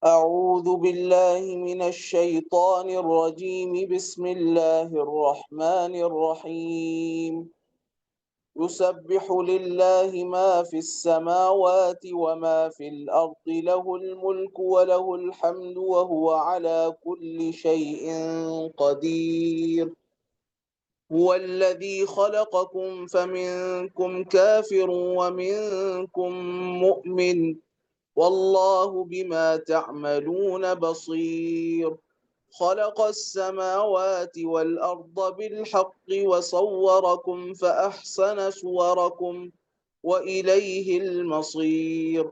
أعوذ بالله من الشيطان الرجيم. بسم الله الرحمن الرحيم. يسبح لله ما في السماوات وما في الأرض، له الملك وله الحمد وهو على كل شيء قدير. هو الذي خلقكم فمنكم كافر ومنكم مؤمن، والله بما تعملون بصير. خلق السماوات والأرض بالحق وصوركم فأحسن صوركم وإليه المصير.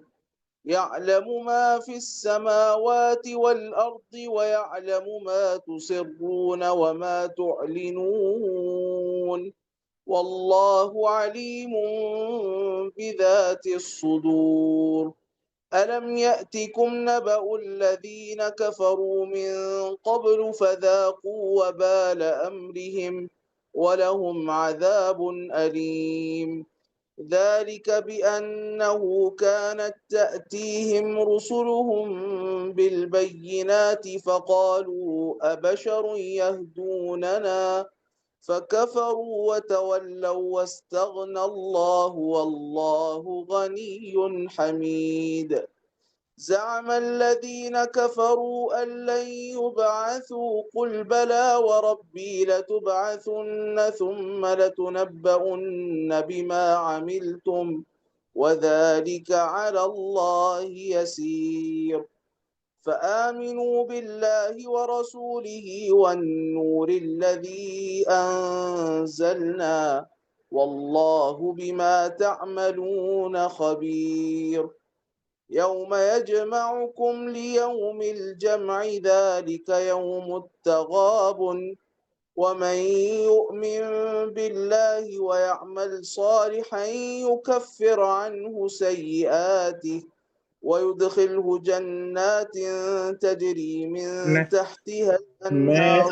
يعلم ما في السماوات والأرض ويعلم ما تسرون وما تعلنون، والله عليم بذات الصدور. ألم يأتكم نبأ الذين كفروا من قبل فذاقوا وبال أمرهم ولهم عذاب أليم. ذلك بأنه كانت تأتيهم رسلهم بالبينات فقالوا أبشر يهدوننا، فكفروا وتولوا واستغنى الله والله غني حميد. زعم الذين كفروا أن لن يبعثوا، قل بلى وربي لتبعثن ثم لتنبؤن بما عملتم وذلك على الله يسير. فآمنوا بالله ورسوله والنور الذي أنزلنا، والله بما تعملون خبير. يوم يجمعكم ليوم الجمع، ذلك يوم التغاب. ومن يؤمن بالله ويعمل صالحا يكفر عنه سيئاته ويدخله جنات تجري من تحتها الأنهار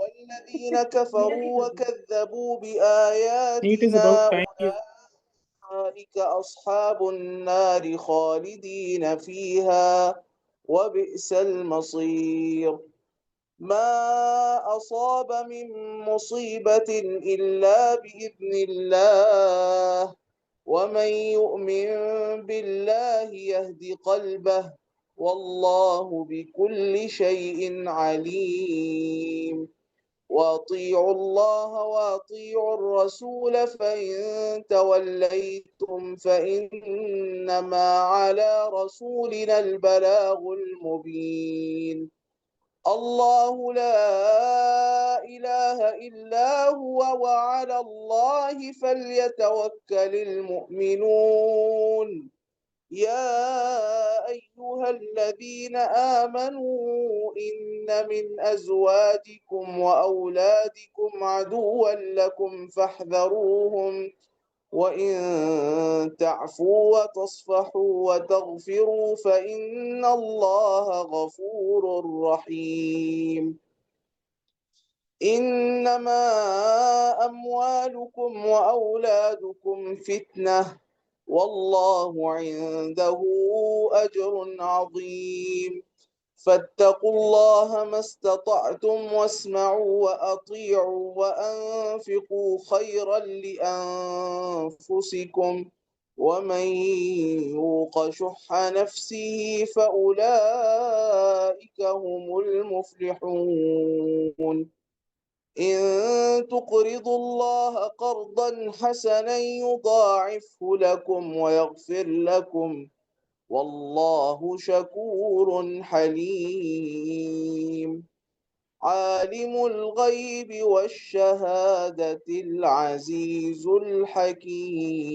والذين كفروا وكذبوا It is about بآياتنا time. أولئك أصحاب النار خالدين فيها وبئس المصير. ما أصاب من مصيبة إلا بإذن الله، ومن يؤمن بالله يهد قلبه، والله بكل شيء عليم. وأطيعوا الله وأطيعوا الرسول، فإن توليتم فإنما على رسولنا البلاغ المبين. الله لا إله إلا هو وعلى الله فليتوكل المؤمنون. يا أيها الذين آمنوا إن من أزواجكم وأولادكم عدوا لكم فاحذروهم، وإن تعفوا وتصفحوا وتغفروا فإن الله غفور رحيم. إنما أموالكم وأولادكم فتنة، والله عنده أجر عظيم. فاتقوا الله ما استطعتم واسمعوا وأطيعوا وأنفقوا خيرا لأنفسكم، ومن يوق شح نفسه فأولئك هم المفلحون. إن تقرضوا الله قرضا حسنا يضاعفه لكم ويغفر لكم، والله شكور حليم. عالم الغيب والشهادة العزيز الحكيم.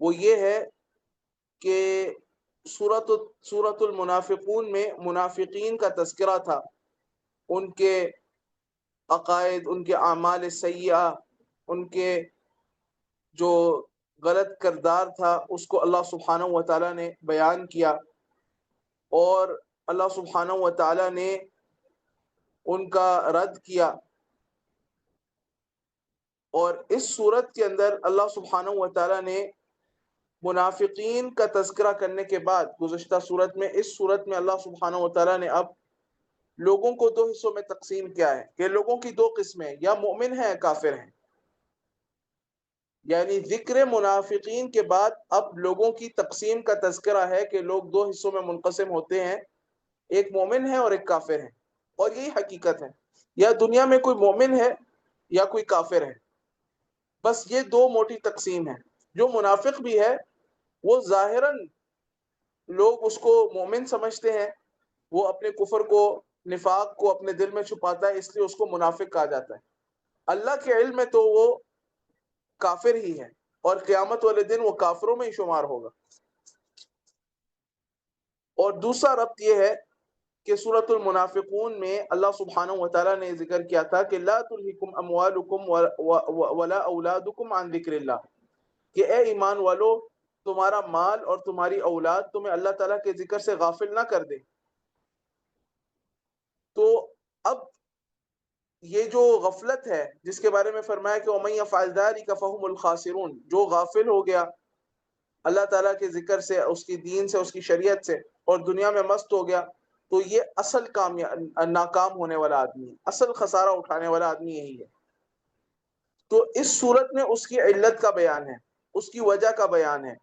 وہ یہ ہے کہ سورۃ المنافقون میں منافقین کا تذکرہ تھا، ان کے عقائد، ان کے اعمال سیئہ، ان کے جو غلط کردار تھا اس کو اللہ سبحانہ و تعالیٰ نے بیان کیا، اور اللہ سبحانہ و تعالیٰ نے ان کا رد کیا۔ اور اس صورت کے اندر اللہ سبحانہ و تعالیٰ نے منافقین کا تذکرہ کرنے کے بعد گزشتہ صورت میں، اس صورت میں اللہ سبحانہ و تعالیٰ نے اب لوگوں کو دو حصوں میں تقسیم کیا ہے کہ لوگوں کی دو قسمیں، یا مومن ہیں یا کافر ہیں۔ یعنی ذکر منافقین کے بعد اب لوگوں کی تقسیم کا تذکرہ ہے کہ لوگ دو حصوں میں منقسم ہوتے ہیں، ایک مومن ہے اور ایک کافر ہے۔ اور یہی حقیقت ہے، یا دنیا میں کوئی مومن ہے یا کوئی کافر ہے، بس یہ دو موٹی تقسیم ہے۔ جو منافق بھی ہے وہ ظاہراً لوگ اس کو مومن سمجھتے ہیں، وہ اپنے کفر کو، نفاق کو اپنے دل میں چھپاتا ہے، اس لیے اس کو منافق کہا جاتا ہے۔ اللہ کے علم میں تو وہ کافر ہی ہے، اور قیامت والے دن وہ کافروں میں ہی شمار ہوگا۔ اور دوسرا ربط یہ ہے کہ سورۃ المنافقون میں اللہ سبحانہ و تعالیٰ نے ذکر کیا تھا کہ لا تلہکم اموالکم ولا اولادکم عن ذکر اللہ، کہ اے ایمان والو، تمہارا مال اور تمہاری اولاد تمہیں اللہ تعالیٰ کے ذکر سے غافل نہ کر دے۔ تو اب یہ جو غفلت ہے جس کے بارے میں فرمایا کہ وَمَن يَفْعَلْ ذَلِكَ فَهُمُ الْخَاسِرُونَ، جو غافل ہو گیا اللہ تعالیٰ کے ذکر سے، اس کی دین سے، اس کی شریعت سے، اور دنیا میں مست ہو گیا، تو یہ اصل ناکام ہونے والا آدمی ہے، اصل خسارہ اٹھانے والا آدمی یہی ہے۔ تو اس صورت میں اس کی علت کا بیان ہے، اس کی وجہ کا بیان ہے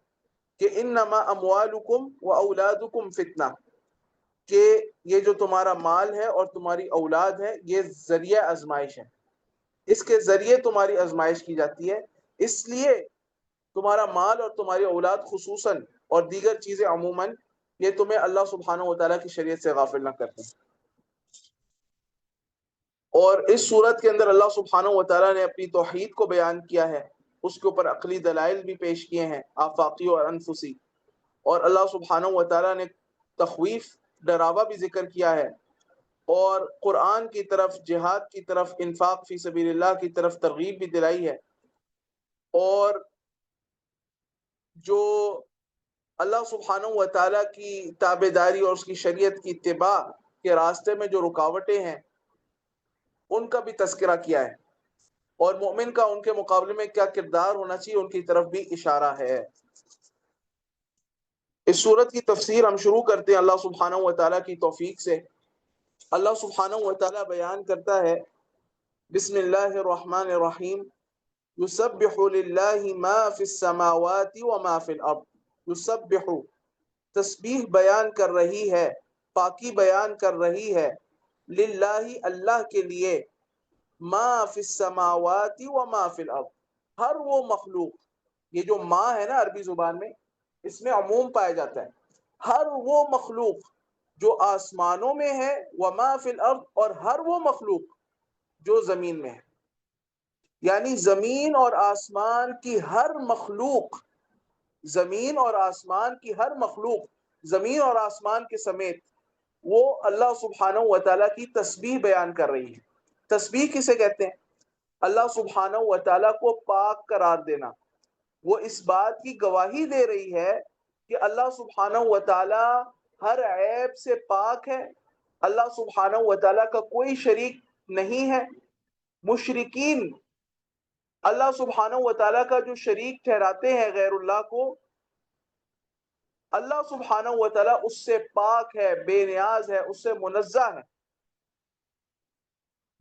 کہ انما اموالکم و اولادکم فتنہ، کہ یہ جو تمہارا مال ہے اور تمہاری اولاد ہے یہ ذریعہ آزمائش ہے، اس کے ذریعے تمہاری آزمائش کی جاتی ہے، اس لیے تمہارا مال اور تمہاری اولاد خصوصاً اور دیگر چیزیں عموماً یہ تمہیں اللہ سبحانہ و تعالیٰ کی شریعت سے غافل نہ کرتے ہیں۔ اور اس صورت کے اندر اللہ سبحانہ و تعالیٰ نے اپنی توحید کو بیان کیا ہے، اس کے اوپر عقلی دلائل بھی پیش کیے ہیں، آفاقی اور انفسی، اور اللہ سبحانہ و تعالیٰ نے تخویف، ڈراوا بھی ذکر کیا ہے، اور قرآن کی طرف، جہاد کی طرف، انفاق فی سبیل اللہ کی طرف ترغیب بھی دلائی ہے۔ اور جو اللہ سبحانہ و تعالیٰ کی تابعداری اور اس کی شریعت کی اتباع کے راستے میں جو رکاوٹیں ہیں ان کا بھی تذکرہ کیا ہے، اور مومن کا ان کے مقابلے میں کیا کردار ہونا چاہیے ان کی طرف بھی اشارہ ہے۔ اس صورت کی تفسیر ہم شروع کرتے ہیں اللہ سبحانہ و تعالیٰ کی توفیق سے۔ اللہ سبحانہ و تعالیٰ بیان کرتا ہے، بسم اللہ الرحمن الرحیم، یسبح للہ ما فی السماوات وما فی الارض۔ یسبح، تسبیح بیان کر رہی ہے، پاکی بیان کر رہی ہے، للہ، اللہ کے لیے، ما فی السماوات وما فی الارض، ہر وہ مخلوق، یہ جو ما ہے نا عربی زبان میں، اس میں عموم پایا جاتا ہے، ہر وہ مخلوق جو آسمانوں میں ہے، وما فی الارض، اور ہر وہ مخلوق جو زمین میں ہے، یعنی زمین اور آسمان کی ہر مخلوق، زمین اور آسمان کی ہر مخلوق، زمین اور آسمان کے سمیت، وہ اللہ سبحانہ و تعالیٰ کی تسبیح بیان کر رہی ہے۔ تسبیح کسے کہتے ہیں؟ اللہ سبحانہ و تعالیٰ کو پاک قرار دینا، وہ اس بات کی گواہی دے رہی ہے کہ اللہ سبحانہ و تعالیٰ ہر عیب سے پاک ہے، اللہ سبحانہ و تعالیٰ کا کوئی شریک نہیں ہے۔ مشرکین اللہ سبحانہ و تعالیٰ کا جو شریک ٹھہراتے ہیں غیر اللہ کو، اللہ سبحانہ و تعالیٰ اس سے پاک ہے، بے نیاز ہے، اس سے منزہ ہے۔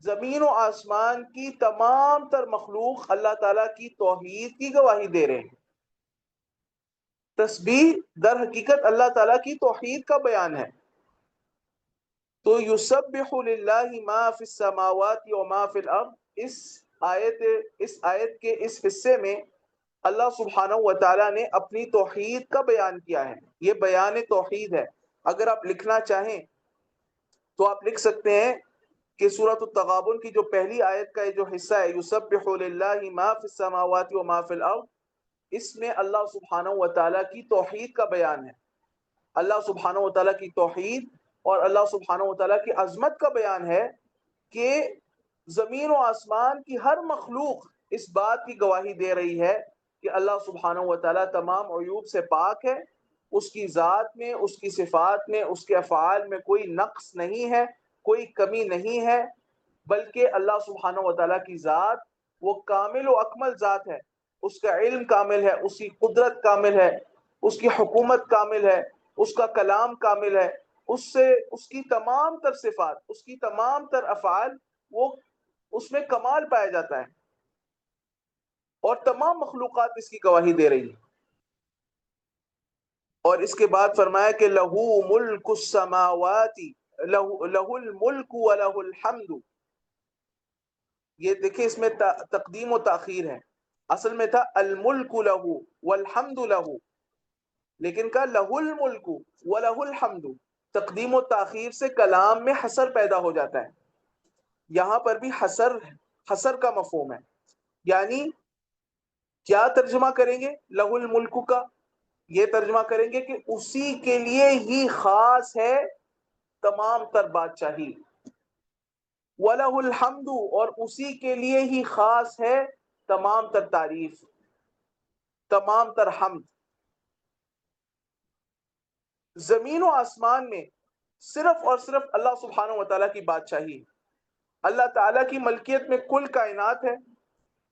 زمین و آسمان کی تمام تر مخلوق اللہ تعالیٰ کی توحید کی گواہی دے رہے ہیں۔ تسبیح در حقیقت اللہ تعالیٰ کی توحید کا بیان ہے۔ تو یسبح للہ ما فی السماوات وما فی الارض، اس آیت کے اس حصے میں اللہ سبحانہ و تعالیٰ نے اپنی توحید کا بیان کیا ہے، یہ بیان توحید ہے۔ اگر آپ لکھنا چاہیں تو آپ لکھ سکتے ہیں کہ سورۃ التغابن کی جو پہلی آیت کا جو حصہ ہے، یسبح للہ ما فی السماوات وما فی الارض، اس میں اللہ سبحانہ و تعالیٰ کی توحید کا بیان ہے، اللہ سبحانہ و تعالیٰ کی توحید اور اللہ سبحانہ و تعالیٰ کی عظمت کا بیان ہے کہ زمین و آسمان کی ہر مخلوق اس بات کی گواہی دے رہی ہے کہ اللہ سبحانہ و تعالیٰ تمام عیوب سے پاک ہے، اس کی ذات میں، اس کی صفات میں، اس کے افعال میں کوئی نقص نہیں ہے، کوئی کمی نہیں ہے، بلکہ اللہ سبحانہ و تعالیٰ کی ذات وہ کامل و اکمل ذات ہے، اس کا علم کامل ہے، اس کی قدرت کامل ہے، اس کی حکومت کامل ہے، اس کا کلام کامل ہے، اس کی تمام تر صفات، اس کی تمام تر افعال وہ اس میں کمال پایا جاتا ہے، اور تمام مخلوقات اس کی گواہی دے رہی ہے۔ اور اس کے بعد فرمایا کہ لہو ملک السماوات، لہو الملک ولہ الحمد۔ یہ دیکھیں اس میں تقدیم و تاخیر ہے، اصل میں تھا الملک لہو والحمد لہو، لیکن کہا لہو الملک ولہ الحمد۔ تقدیم و تاخیر سے کلام میں حصر پیدا ہو جاتا ہے، یہاں پر بھی حصر کا مفہوم ہے، یعنی کیا ترجمہ کریں گے لہو الملک کا؟ یہ ترجمہ کریں گے کہ اسی کے لیے ہی خاص ہے تمام تر بادشاہی، وَلَهُ الْحَمْدُ، اور اسی کے لیے ہی خاص ہے تمام تر تعریف، تمام تر حمد۔ زمین و آسمان میں صرف اور صرف اللہ سبحانہ و تعالیٰ کی بادشاہی، اللہ تعالیٰ کی ملکیت میں کل کائنات ہے،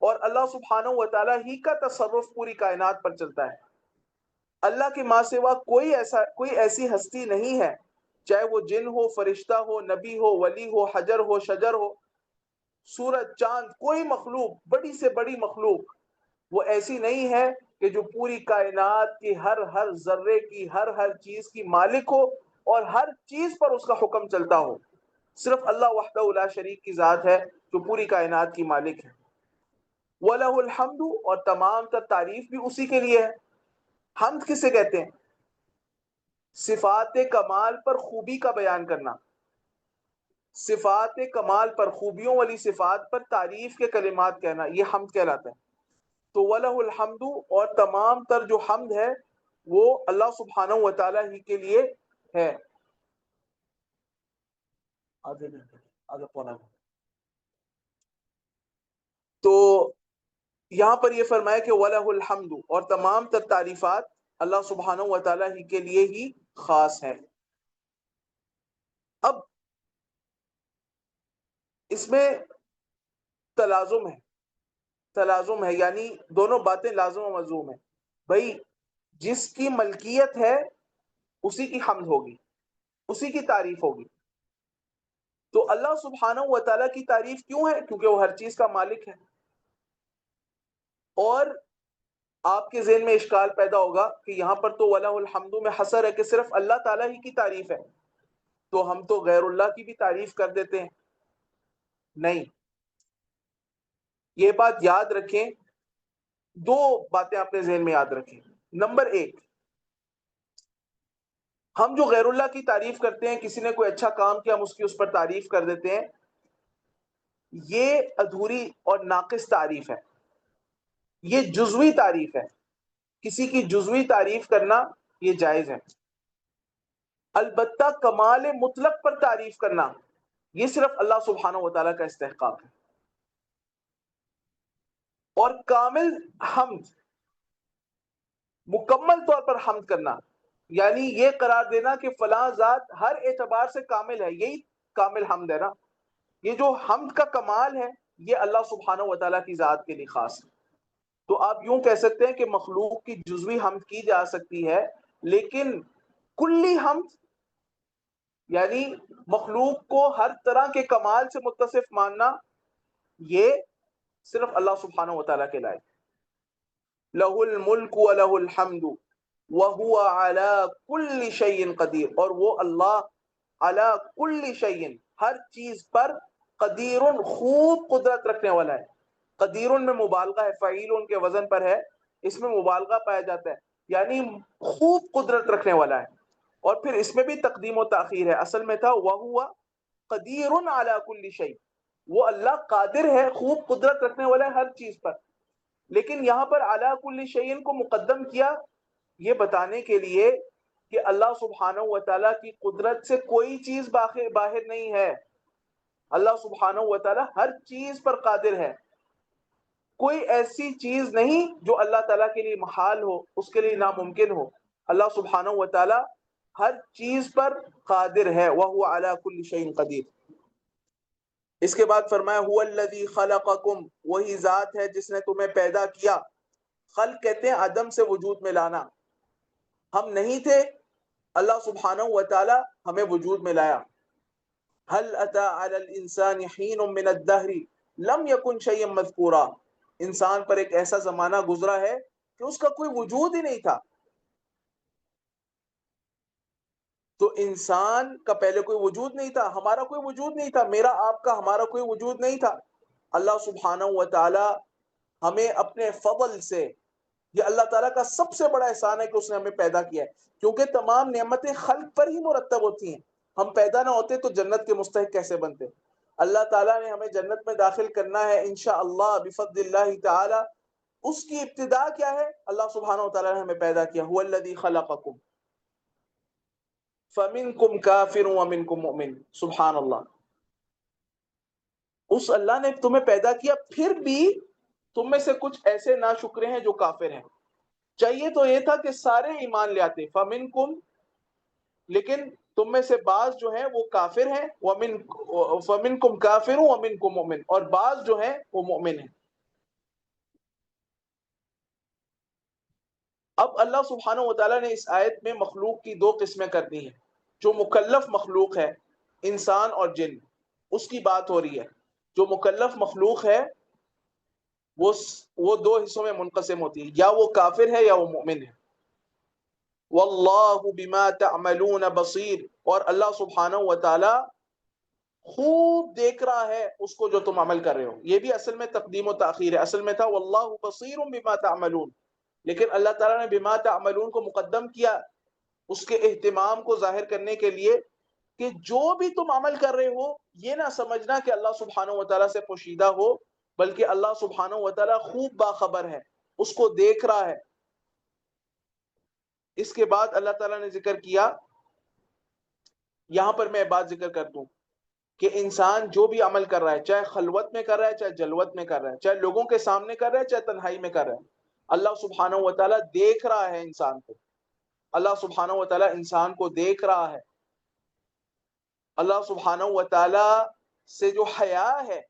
اور اللہ سبحانہ و تعالیٰ ہی کا تصرف پوری کائنات پر چلتا ہے۔ اللہ کے ماں سوا کوئی ایسی ہستی نہیں ہے، چاہے وہ جن ہو، فرشتہ ہو، نبی ہو، ولی ہو، حجر ہو، شجر ہو، سورج، چاند، کوئی مخلوق، بڑی سے بڑی مخلوق وہ ایسی نہیں ہے کہ جو پوری کائنات کی ہر ذرے کی، ہر چیز کی مالک ہو اور ہر چیز پر اس کا حکم چلتا ہو۔ صرف اللہ وحدہ لا شریک کی ذات ہے جو پوری کائنات کی مالک ہے۔ وَلَهُ الْحَمْدُ، اور تمام تر تعریف بھی اسی کے لیے ہے۔ حمد کسے کہتے ہیں؟ صفات کمال پر خوبی کا بیان کرنا، صفات کمال پر، خوبیوں والی صفات پر تعریف کے کلمات کہنا، یہ حمد کہلاتا ہے۔ تو وَلَهُ الْحَمْدُ، اور تمام تر جو حمد ہے وہ اللہ سبحانہ و تعالیٰ ہی کے لیے ہے۔ تو یہاں پر یہ فرمایا کہ وَلَهُ الْحَمْدُ، اور تمام تر تعریفات اللہ سبحانہ و تعالیٰ ہی کے لیے ہی خاص ہے۔ اب اس میں تلازم ہے، یعنی دونوں باتیں لازم و ملزوم ہیں۔ بھائی جس کی ملکیت ہے اسی کی حمد ہوگی، اسی کی تعریف ہوگی۔ تو اللہ سبحانہ و تعالیٰ کی تعریف کیوں ہے؟ کیونکہ وہ ہر چیز کا مالک ہے۔ اور آپ کے ذہن میں اشکال پیدا ہوگا کہ یہاں پر تو وَلَهُ الْحَمْدُ میں حصر ہے کہ صرف اللہ تعالیٰ ہی کی تعریف ہے، تو ہم تو غیر اللہ کی بھی تعریف کر دیتے ہیں۔ نہیں، یہ بات یاد رکھیں، دو باتیں اپنے ذہن میں یاد رکھیں۔ نمبر ایک، ہم جو غیر اللہ کی تعریف کرتے ہیں، کسی نے کوئی اچھا کام کیا ہم اس پر تعریف کر دیتے ہیں، یہ ادھوری اور ناقص تعریف ہے، یہ جزوی تعریف ہے۔ کسی کی جزوی تعریف کرنا یہ جائز ہے، البتہ کمال مطلق پر تعریف کرنا یہ صرف اللہ سبحانہ و تعالیٰ کا استحقاق ہے۔ اور کامل حمد، مکمل طور پر حمد کرنا، یعنی یہ قرار دینا کہ فلاں ذات ہر اعتبار سے کامل ہے، یہی کامل حمد ہے نا۔ یہ جو حمد کا کمال ہے یہ اللہ سبحانہ و تعالیٰ کی ذات کے لیے خاص ہے۔ تو آپ یوں کہہ سکتے ہیں کہ مخلوق کی جزوی حمد کی جا سکتی ہے، لیکن کلی حمد، یعنی مخلوق کو ہر طرح کے کمال سے متصف ماننا، یہ صرف اللہ سبحانہ و تعالیٰ کے لائق۔ لَهُ الْمُلْكُ وَلَهُ الْحَمْدُ وَهُوَ عَلَى كُلِّ شَيْءٍ قدیر، اور وہ اللہ عَلَى كُلِّ شَيْءٍ، ہر چیز پر، قدیر، خوب قدرت رکھنے والا ہے۔ قدیر میں مبالغہ ہے، فعیل کے وزن پر ہے، اس میں مبالغہ پایا جاتا ہے، یعنی خوب قدرت رکھنے والا ہے۔ اور پھر اس میں بھی تقدیم و تاخیر ہے، اصل میں تھا وَهُوَ قدیر علی کل شیء، وہ اللہ قادر ہے، خوب قدرت رکھنے والا ہے ہر چیز پر۔ لیکن یہاں پر علی کل شیء کو مقدم کیا یہ بتانے کے لیے کہ اللہ سبحانہ و تعالیٰ کی قدرت سے کوئی چیز باہر نہیں ہے. اللہ سبحانہ و تعالیٰ ہر چیز پر قادر ہے. کوئی ایسی چیز نہیں جو اللہ تعالیٰ کے لیے محال ہو، اس کے لیے ناممکن ہو. اللہ سبحانہ و تعالیٰ ہر چیز پر قادر ہے. وَهُوَ عَلَى كُلِّ شَيْءٍ قَدِيرٌ. اس کے بعد فرمایا هُوَ الَّذِي خَلَقَكُمْ، وہی ذات ہے جس نے تمہیں پیدا کیا. خلق کہتے ہیں عدم سے وجود میں لانا. ہم نہیں تھے، اللہ سبحانہ و تعالی ہمیں وجود میں لایا. هل اتى على الانسان حين من الدهر لم يكن شيئا مذكورا. انسان پر ایک ایسا زمانہ گزرا ہے کہ اس کا کوئی وجود ہی نہیں تھا. تو انسان کا پہلے کوئی وجود نہیں تھا، ہمارا کوئی وجود نہیں تھا، میرا آپ کا ہمارا کوئی وجود نہیں تھا. اللہ سبحانہ و تعالی ہمیں اپنے فضل سے، یہ اللہ تعالیٰ کا سب سے بڑا احسان ہے کہ اس نے ہمیں پیدا کیا ہے، کیونکہ تمام نعمتیں خلق پر ہی مرتب ہوتی ہیں. ہم پیدا نہ ہوتے تو جنت کے مستحق کیسے بنتے؟ اللہ تعالیٰ نے ہمیں جنت میں داخل کرنا ہے انشاءاللہ بفضل اللہ تعالی. اس کی ابتدا کیا ہے؟ اللہ سبحانہ و تعالیٰ نے ہمیں پیدا کیا. هو الذی خلقکم فمنکم کافر ومنکم مؤمن. سبحان اللہ. اس اللہ نے تمہیں پیدا کیا، پھر بھی تم میں سے کچھ ایسے ناشکرے ہیں جو کافر ہیں. چاہیے تو یہ تھا کہ سارے ایمان لے آتے، فمنکم، لیکن تم میں سے بعض جو ہیں وہ کافر ہیں، فمنکم کافر ومنکم مؤمن، اور بعض جو ہیں وہ مومن ہیں. اب اللہ سبحانہ و تعالیٰ نے اس آیت میں مخلوق کی دو قسمیں کر دی ہیں. جو مکلف مخلوق ہے، انسان اور جن، اس کی بات ہو رہی ہے. جو مکلف مخلوق ہے وہ دو حصوں میں منقسم ہوتی ہے، یا وہ کافر ہے یا وہ مومن ہے. واللہ بما تعملون بصیر، اور اللہ سبحانہ و تعالی خوب دیکھ رہا ہے اس کو جو تم عمل کر رہے ہو. یہ بھی اصل میں تقدیم و تاخیر ہے. اصل میں تھا واللہ بصیر بما تعملون، لیکن اللہ تعالیٰ نے بما تعملون کو مقدم کیا اس کے اہتمام کو ظاہر کرنے کے لیے کہ جو بھی تم عمل کر رہے ہو یہ نہ سمجھنا کہ اللہ سبحانہ و تعالیٰ سے پوشیدہ ہو، بلکہ اللہ سبحانہ و تعالیٰ خوب باخبر ہے، اس کو دیکھ رہا ہے. اس کے بعد اللہ تعالیٰ نے ذکر کیا، یہاں پر میں بات ذکر کر دوں کہ انسان جو بھی عمل کر رہا ہے، چاہے خلوت میں کر رہا ہے، چاہے جلوت میں کر رہا ہے، چاہے لوگوں کے سامنے کر رہا ہے، چاہے تنہائی میں کر رہا ہے، اللہ سبحانہ و تعالیٰ دیکھ رہا ہے انسان کو. اللہ سبحانہ و تعالیٰ انسان کو دیکھ رہا ہے. اللہ سبحانہ و تعالیٰ سے جو حیا ہے،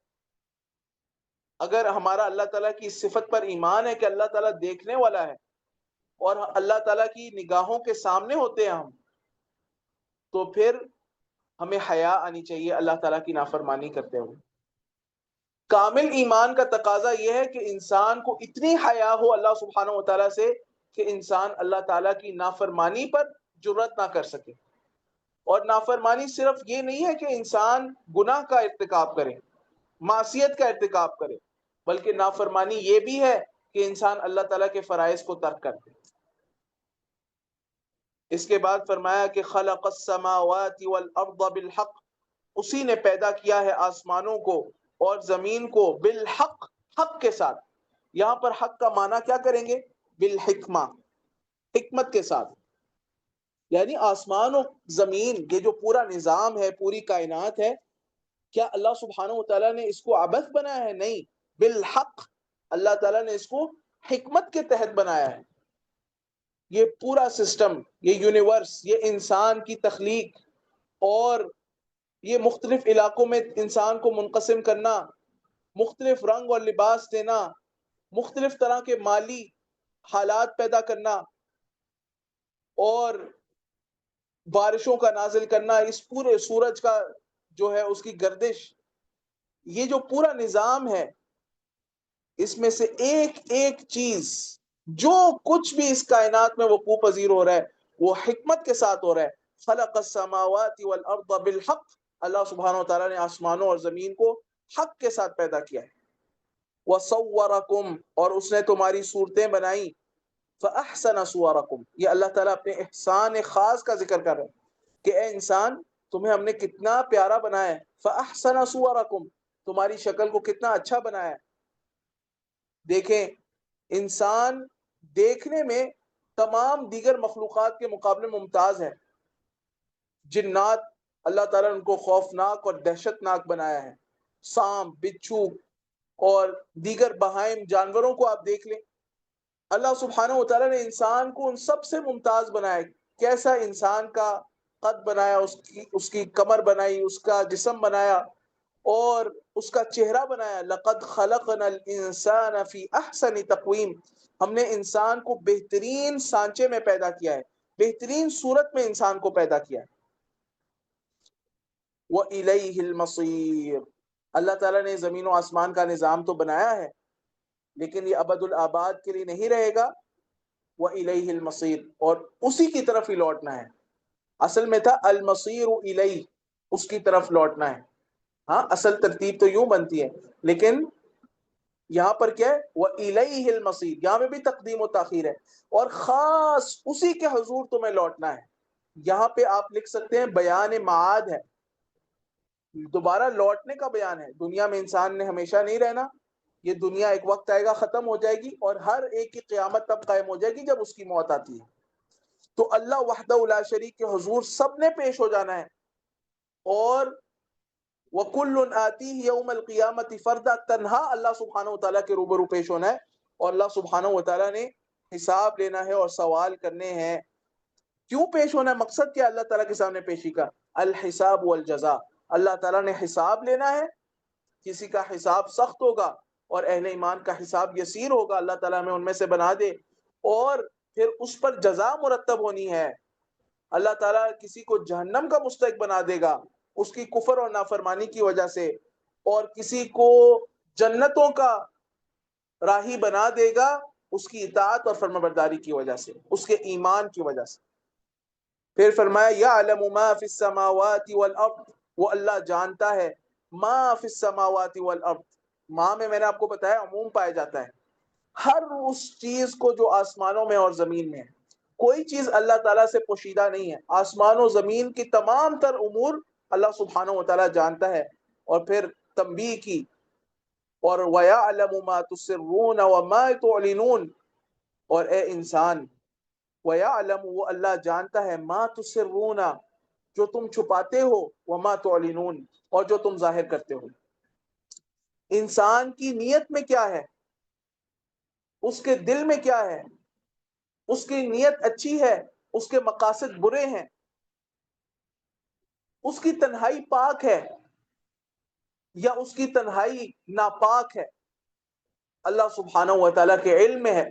اگر ہمارا اللہ تعالیٰ کی صفت پر ایمان ہے کہ اللہ تعالیٰ دیکھنے والا ہے اور اللہ تعالیٰ کی نگاہوں کے سامنے ہوتے ہیں ہم، تو پھر ہمیں حیا آنی چاہیے اللہ تعالیٰ کی نافرمانی کرتے ہوئے. کامل ایمان کا تقاضا یہ ہے کہ انسان کو اتنی حیا ہو اللہ سبحانہ و تعالیٰ سے کہ انسان اللہ تعالیٰ کی نافرمانی پر جرأت نہ کر سکے. اور نافرمانی صرف یہ نہیں ہے کہ انسان گناہ کا ارتکاب کرے، معصیت کا ارتکاب کرے، بلکہ نافرمانی یہ بھی ہے کہ انسان اللہ تعالیٰ کے فرائض کو ترک کر دے. اس کے بعد فرمایا کہ خلق السماوات والارض بالحق، اسی نے پیدا کیا ہے آسمانوں کو اور زمین کو بالحق، حق کے ساتھ. یہاں پر حق کا معنی کیا کریں گے؟ بالحکمہ، حکمت کے ساتھ. یعنی آسمان و زمین، یہ جو پورا نظام ہے، پوری کائنات ہے، کیا اللہ سبحانہ و تعالیٰ نے اس کو عبث بنایا ہے؟ نہیں، بالحق اللہ تعالیٰ نے اس کو حکمت کے تحت بنایا ہے. یہ پورا سسٹم، یہ یونیورس، یہ انسان کی تخلیق اور یہ مختلف علاقوں میں انسان کو منقسم کرنا، مختلف رنگ اور لباس دینا، مختلف طرح کے مالی حالات پیدا کرنا اور بارشوں کا نازل کرنا، اس پورے سورج کا جو ہے اس کی گردش، یہ جو پورا نظام ہے، اس میں سے ایک ایک چیز جو کچھ بھی اس کائنات میں وقوع پذیر ہو رہا ہے وہ حکمت کے ساتھ ہو رہا ہے. خلق السماوات والارض بالحق، اللہ سبحانہ و تعالیٰ نے آسمانوں اور زمین کو حق کے ساتھ پیدا کیا ہے. وصورکم، اور اس نے تمہاری صورتیں بنائی. فاحسن صورکم، یہ اللہ تعالیٰ اپنے احسان خاص کا ذکر کر رہے ہیں کہ اے انسان تمہیں ہم نے کتنا پیارا بنایا ہے. فاحسن صورکم، تمہاری شکل کو کتنا اچھا بنایا ہے. دیکھیں انسان دیکھنے میں تمام دیگر مخلوقات کے مقابلے ممتاز ہے. جنات اللہ تعالیٰ نے ان کو خوفناک اور دہشت ناک بنایا ہے. سانپ، بچھو اور دیگر بہائم جانوروں کو آپ دیکھ لیں، اللہ سبحانہ و تعالیٰ نے انسان کو ان سب سے ممتاز بنایا. کیسا انسان کا قد بنایا، اس کی کمر بنائی، اس کا جسم بنایا اور اس کا چہرہ بنایا. لقد خلقنا الانسان فی احسن تقویم، ہم نے انسان کو بہترین سانچے میں پیدا کیا ہے، بہترین صورت میں انسان کو پیدا کیا ہے. وَإِلَيْهِ الْمَصِيرُ، اللہ تعالیٰ نے زمین و آسمان کا نظام تو بنایا ہے لیکن یہ ابد الآباد کے لیے نہیں رہے گا. وَإِلَيْهِ الْمَصِيرُ، اور اسی کی طرف ہی لوٹنا ہے. اصل میں تھا المصیر الیہ، اس کی طرف لوٹنا ہے. ہاں اصل ترتیب تو یوں بنتی ہے، لیکن یہاں پر کیا ہے؟ وَإِلَيْهِ الْمَصِيرُ، یہاں میں بھی تقدیم و تاخیر ہے، اور خاص اسی کے حضور تمہیں لوٹنا ہے. یہاں پہ آپ لکھ سکتے ہیں بیان معاد ہے، دوبارہ لوٹنے کا بیان ہے. دنیا میں انسان نے ہمیشہ نہیں رہنا، یہ دنیا ایک وقت آئے گا ختم ہو جائے گی، اور ہر ایک کی قیامت تب قائم ہو جائے گی جب اس کی موت آتی ہے. تو اللہ وحدہ لا شریک کے حضور سب نے پیش ہو جانا ہے، اور وَكُلٌّ آتِيهِ يَوْمَ الْقِيَامَةِ فَرْدًا، تنہا اللہ سبحانہ و تعالیٰ کے روبرو پیش ہونا ہے، اور اللہ سبحانہ و تعالیٰ نے حساب لینا ہے اور سوال کرنے ہیں. کیوں پیش ہونا ہے؟ مقصد کیا اللہ تعالیٰ کے سامنے پیشی کا؟ الحساب والجزا، اللہ تعالیٰ نے حساب لینا ہے. کسی کا حساب سخت ہوگا اور اہل ایمان کا حساب یسیر ہوگا، اللہ تعالیٰ ہمیں ان میں سے بنا دے. اور پھر اس پر جزا مرتب ہونی ہے. اللہ تعالیٰ کسی کو جہنم کا مستحق بنا دے گا اس کی کفر اور نافرمانی کی وجہ سے، اور کسی کو جنتوں کا راہی بنا دے گا اس کی اطاعت اور فرمانبرداری کی وجہ سے، اس کے ایمان کی وجہ سے. پھر فرمایا یعلم ما فی السماوات والارض، وہ اللہ جانتا ہے ما فی السماوات والارض. ما میں نے آپ کو بتایا عموم پایا جاتا ہے، ہر اس چیز کو جو آسمانوں میں اور زمین میں ہے. کوئی چیز اللہ تعالیٰ سے پوشیدہ نہیں ہے. آسمان و زمین کی تمام تر امور اللہ سبحانہ و تعالیٰ جانتا ہے. اور پھر تنبیہ کی، اور وَيَعْلَمُ مَا تُسِرُّونَ وَمَا تُعْلِنُونَ، اور اے انسان وَيَعْلَمُ، وہ اللہ جانتا ہے، مَا تُسِرُّونَ، جو تم چھپاتے ہو، وَمَا تُعْلِنُونَ، اور جو تم ظاہر کرتے ہو. انسان کی نیت میں کیا ہے، اس کے دل میں کیا ہے، اس کی نیت اچھی ہے، اس کے مقاصد برے ہیں، اس کی تنہائی پاک ہے یا اس کی تنہائی ناپاک ہے، اللہ سبحانہ و تعالیٰ کے علم میں ہے.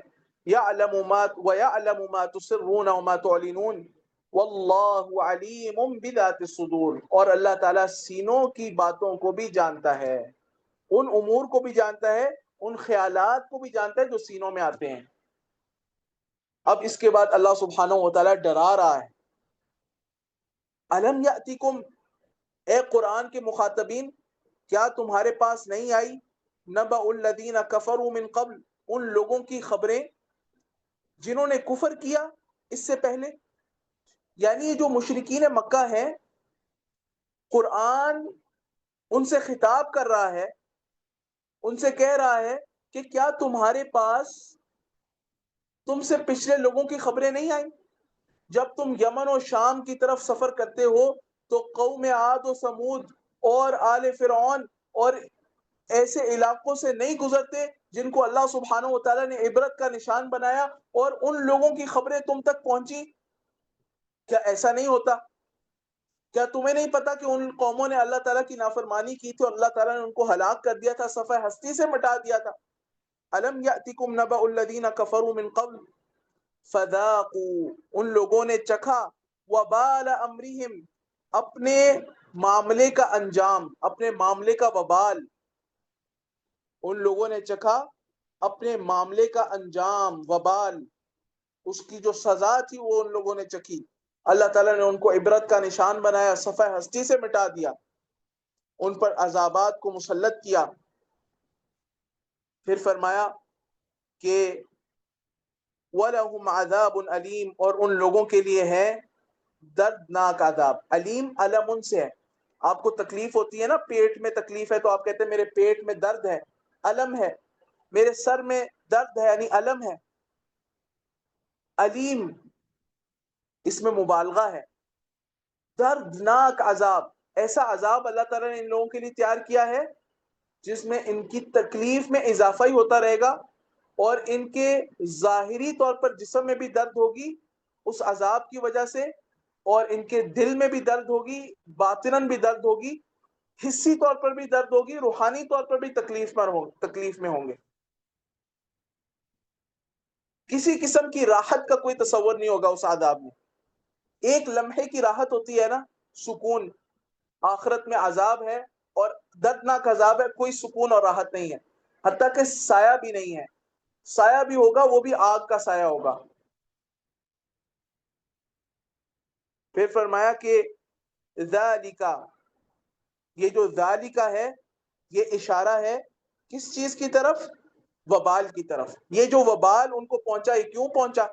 یعلم ما ویعلم ما تسرون وما تعلنون واللہ علیم بذات الصدور، اور اللہ تعالیٰ سینوں کی باتوں کو بھی جانتا ہے، ان امور کو بھی جانتا ہے، ان خیالات کو بھی جانتا ہے جو سینوں میں آتے ہیں. اب اس کے بعد اللہ سبحانہ و تعالیٰ ڈرا رہا ہے. الم یاتکم، اے قرآن کے مخاطبین، کیا تمہارے پاس نہیں آئی نبأ الذین کفروا من قبل، ان لوگوں کی خبریں جنہوں نے کفر کیا اس سے پہلے. یعنی یہ جو مشرکین مکہ ہیں، قرآن ان سے خطاب کر رہا ہے، ان سے کہہ رہا ہے کہ کیا تمہارے پاس تم سے پچھلے لوگوں کی خبریں نہیں آئیں؟ جب تم یمن و شام کی طرف سفر کرتے ہو تو قوم عاد و سمود اور آل فرعون اور ایسے علاقوں سے نہیں گزرتے جن کو اللہ سبحانہ و تعالیٰ نے عبرت کا نشان بنایا، اور ان لوگوں کی خبریں تم تک پہنچی. کیا ایسا نہیں ہوتا؟ کیا تمہیں نہیں پتا کہ ان قوموں نے اللہ تعالیٰ کی نافرمانی کی تھی اور اللہ تعالیٰ نے ان کو ہلاک کر دیا تھا، صفحہ ہستی سے مٹا دیا تھا. الم یاتکم نبأ الذین کفروا من قبل فذاقوا، ان لوگوں نے چکھا، وبال امرہم، اپنے معاملے کا انجام، اپنے معاملے کا وبال. ان لوگوں نے چکھا اپنے معاملے کا انجام، وبال، اس کی جو سزا تھی وہ ان لوگوں نے چکھی. اللہ تعالیٰ نے ان کو عبرت کا نشان بنایا، صفحہ ہستی سے مٹا دیا، ان پر عذابات کو مسلط کیا. پھر فرمایا کہ وَلَهُمْ عَذَابٌ عَلِيمٌ، اور ان لوگوں کے لیے ہے دردناک عذاب. علیم علم ان سے ہے. آپ کو تکلیف ہوتی ہے نا، پیٹ میں تکلیف ہے تو آپ کہتے ہیں میرے پیٹ میں درد ہے، علم ہے. میرے سر میں درد ہے یعنی الم ہے، علیم اس میں مبالغہ ہے، دردناک عذاب، ایسا عذاب اللہ تعالیٰ نے ان لوگوں کے لیے تیار کیا ہے جس میں ان کی تکلیف میں اضافہ ہی ہوتا رہے گا، اور ان کے ظاہری طور پر جسم میں بھی درد ہوگی اس عذاب کی وجہ سے، اور ان کے دل میں بھی درد ہوگی، باطناً بھی درد ہوگی، حسی طور پر بھی درد ہوگی، روحانی طور پر بھی تکلیف میں ہوں گے۔ کسی قسم کی راحت کا کوئی تصور نہیں ہوگا اس عذاب میں، ایک لمحے کی راحت ہوتی ہے نا، سکون، آخرت میں عذاب ہے اور دردناک عذاب ہے، کوئی سکون اور راحت نہیں ہے، حتیٰ کہ سایہ بھی نہیں ہے، سایہ بھی ہوگا وہ بھی آگ کا سایہ ہوگا۔ پھر فرمایا کہ ذالکا، یہ جو ذالکا ہے یہ اشارہ ہے کس چیز کی طرف؟ وبال کی طرف۔ یہ جو وبال ان کو پہنچا یہ کیوں پہنچا؟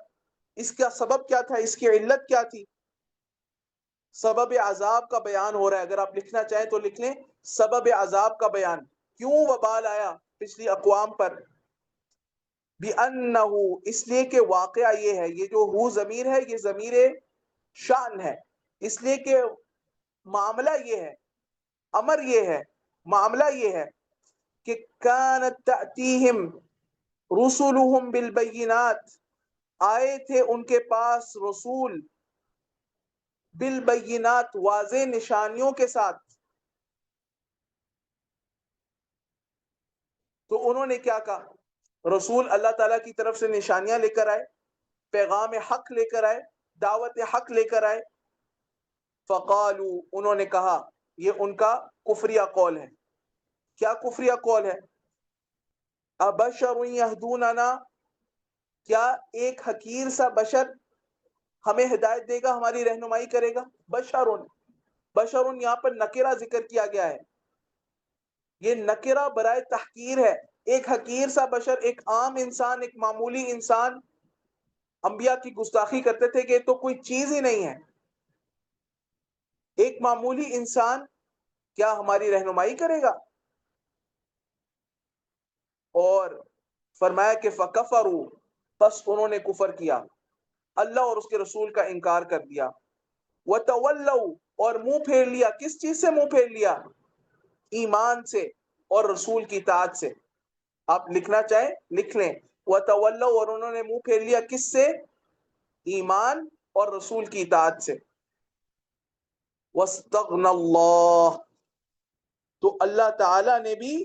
اس کا سبب کیا تھا؟ اس کی علت کیا تھی؟ سبب عذاب کا بیان ہو رہا ہے، اگر آپ لکھنا چاہیں تو لکھ لیں، سبب عذاب کا بیان، کیوں وبال آیا پچھلی اقوام پر؟ بِأَنَّهُ، اس لیے کہ واقعہ یہ ہے، یہ جو ہو ضمیر ہے یہ ضمیر شان ہے، اس لیے کہ معاملہ یہ ہے، امر یہ ہے، معاملہ یہ ہے کہ كانت تأتیہم رسولہم بالبینات، آئے تھے ان کے پاس رسول بالبینات، واضح نشانیوں کے ساتھ، تو انہوں نے کیا کہا؟ رسول اللہ تعالیٰ کی طرف سے نشانیاں لے کر آئے، پیغام حق لے کر آئے، دعوت حق لے کر آئے، فقالو، انہوں نے کہا، یہ ان کا کفریہ قول ہے۔ کیا کفریہ قول ہے؟ ابشر یہدوننا، کیا ایک حقیر سا بشر ہمیں ہدایت دے گا، ہماری رہنمائی کرے گا؟ بشرون، بشرون یہاں پر نکرہ ذکر کیا گیا ہے، یہ نکرہ برائے تحقیر ہے، ایک حقیر سا بشر، ایک عام انسان، ایک معمولی انسان، انبیاء کی گستاخی کرتے تھے کہ یہ تو کوئی چیز ہی نہیں ہے، ایک معمولی انسان کیا ہماری رہنمائی کرے گا؟ اور فرمایا کہ فکفروا، پس انہوں نے کفر کیا، اللہ اور اس کے رسول کا انکار کر دیا، وتولوا، اور منہ پھیر لیا، کس چیز سے منہ پھیر لیا؟ ایمان سے اور رسول کی اطاعت سے۔ آپ لکھنا چاہیں لکھ لیں، وتولوا، اور انہوں نے منہ پھیر لیا کس سے؟ ایمان اور رسول کی اطاعت سے۔ واستغنى اللہ، تو اللہ تعالی نے بھی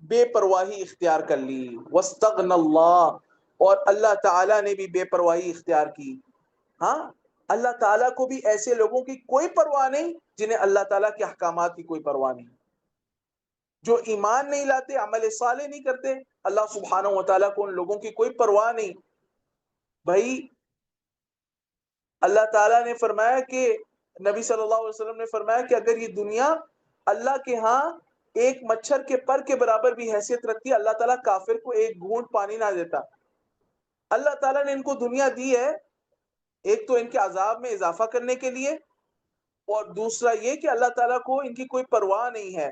بے پرواہی اختیار کر لی، واستغنى اللہ، اور اللہ تعالی نے بھی بے پرواہی اختیار کی۔ ہاں، اللہ تعالیٰ کو بھی ایسے لوگوں کی کوئی پرواہ نہیں جنہیں اللہ تعالیٰ کے احکامات کی کوئی پرواہ نہیں، جو ایمان نہیں لاتے، عمل صالح نہیں کرتے، اللہ سبحانہ و تعالیٰ کو ان لوگوں کی کوئی پرواہ نہیں۔ بھائی اللہ تعالیٰ نے فرمایا کہ نبی صلی اللہ علیہ وسلم نے فرمایا کہ اگر یہ دنیا اللہ کے ہاں ایک مچھر کے پر کے برابر بھی حیثیت رکھتی ہے، اللہ تعالیٰ کافر کو ایک گھونٹ پانی نہ دیتا۔ اللہ تعالیٰ نے ان کو دنیا دی ہے ایک تو ان کے عذاب میں اضافہ کرنے کے لیے، اور دوسرا یہ کہ اللہ تعالیٰ کو ان کی کوئی پرواہ نہیں ہے،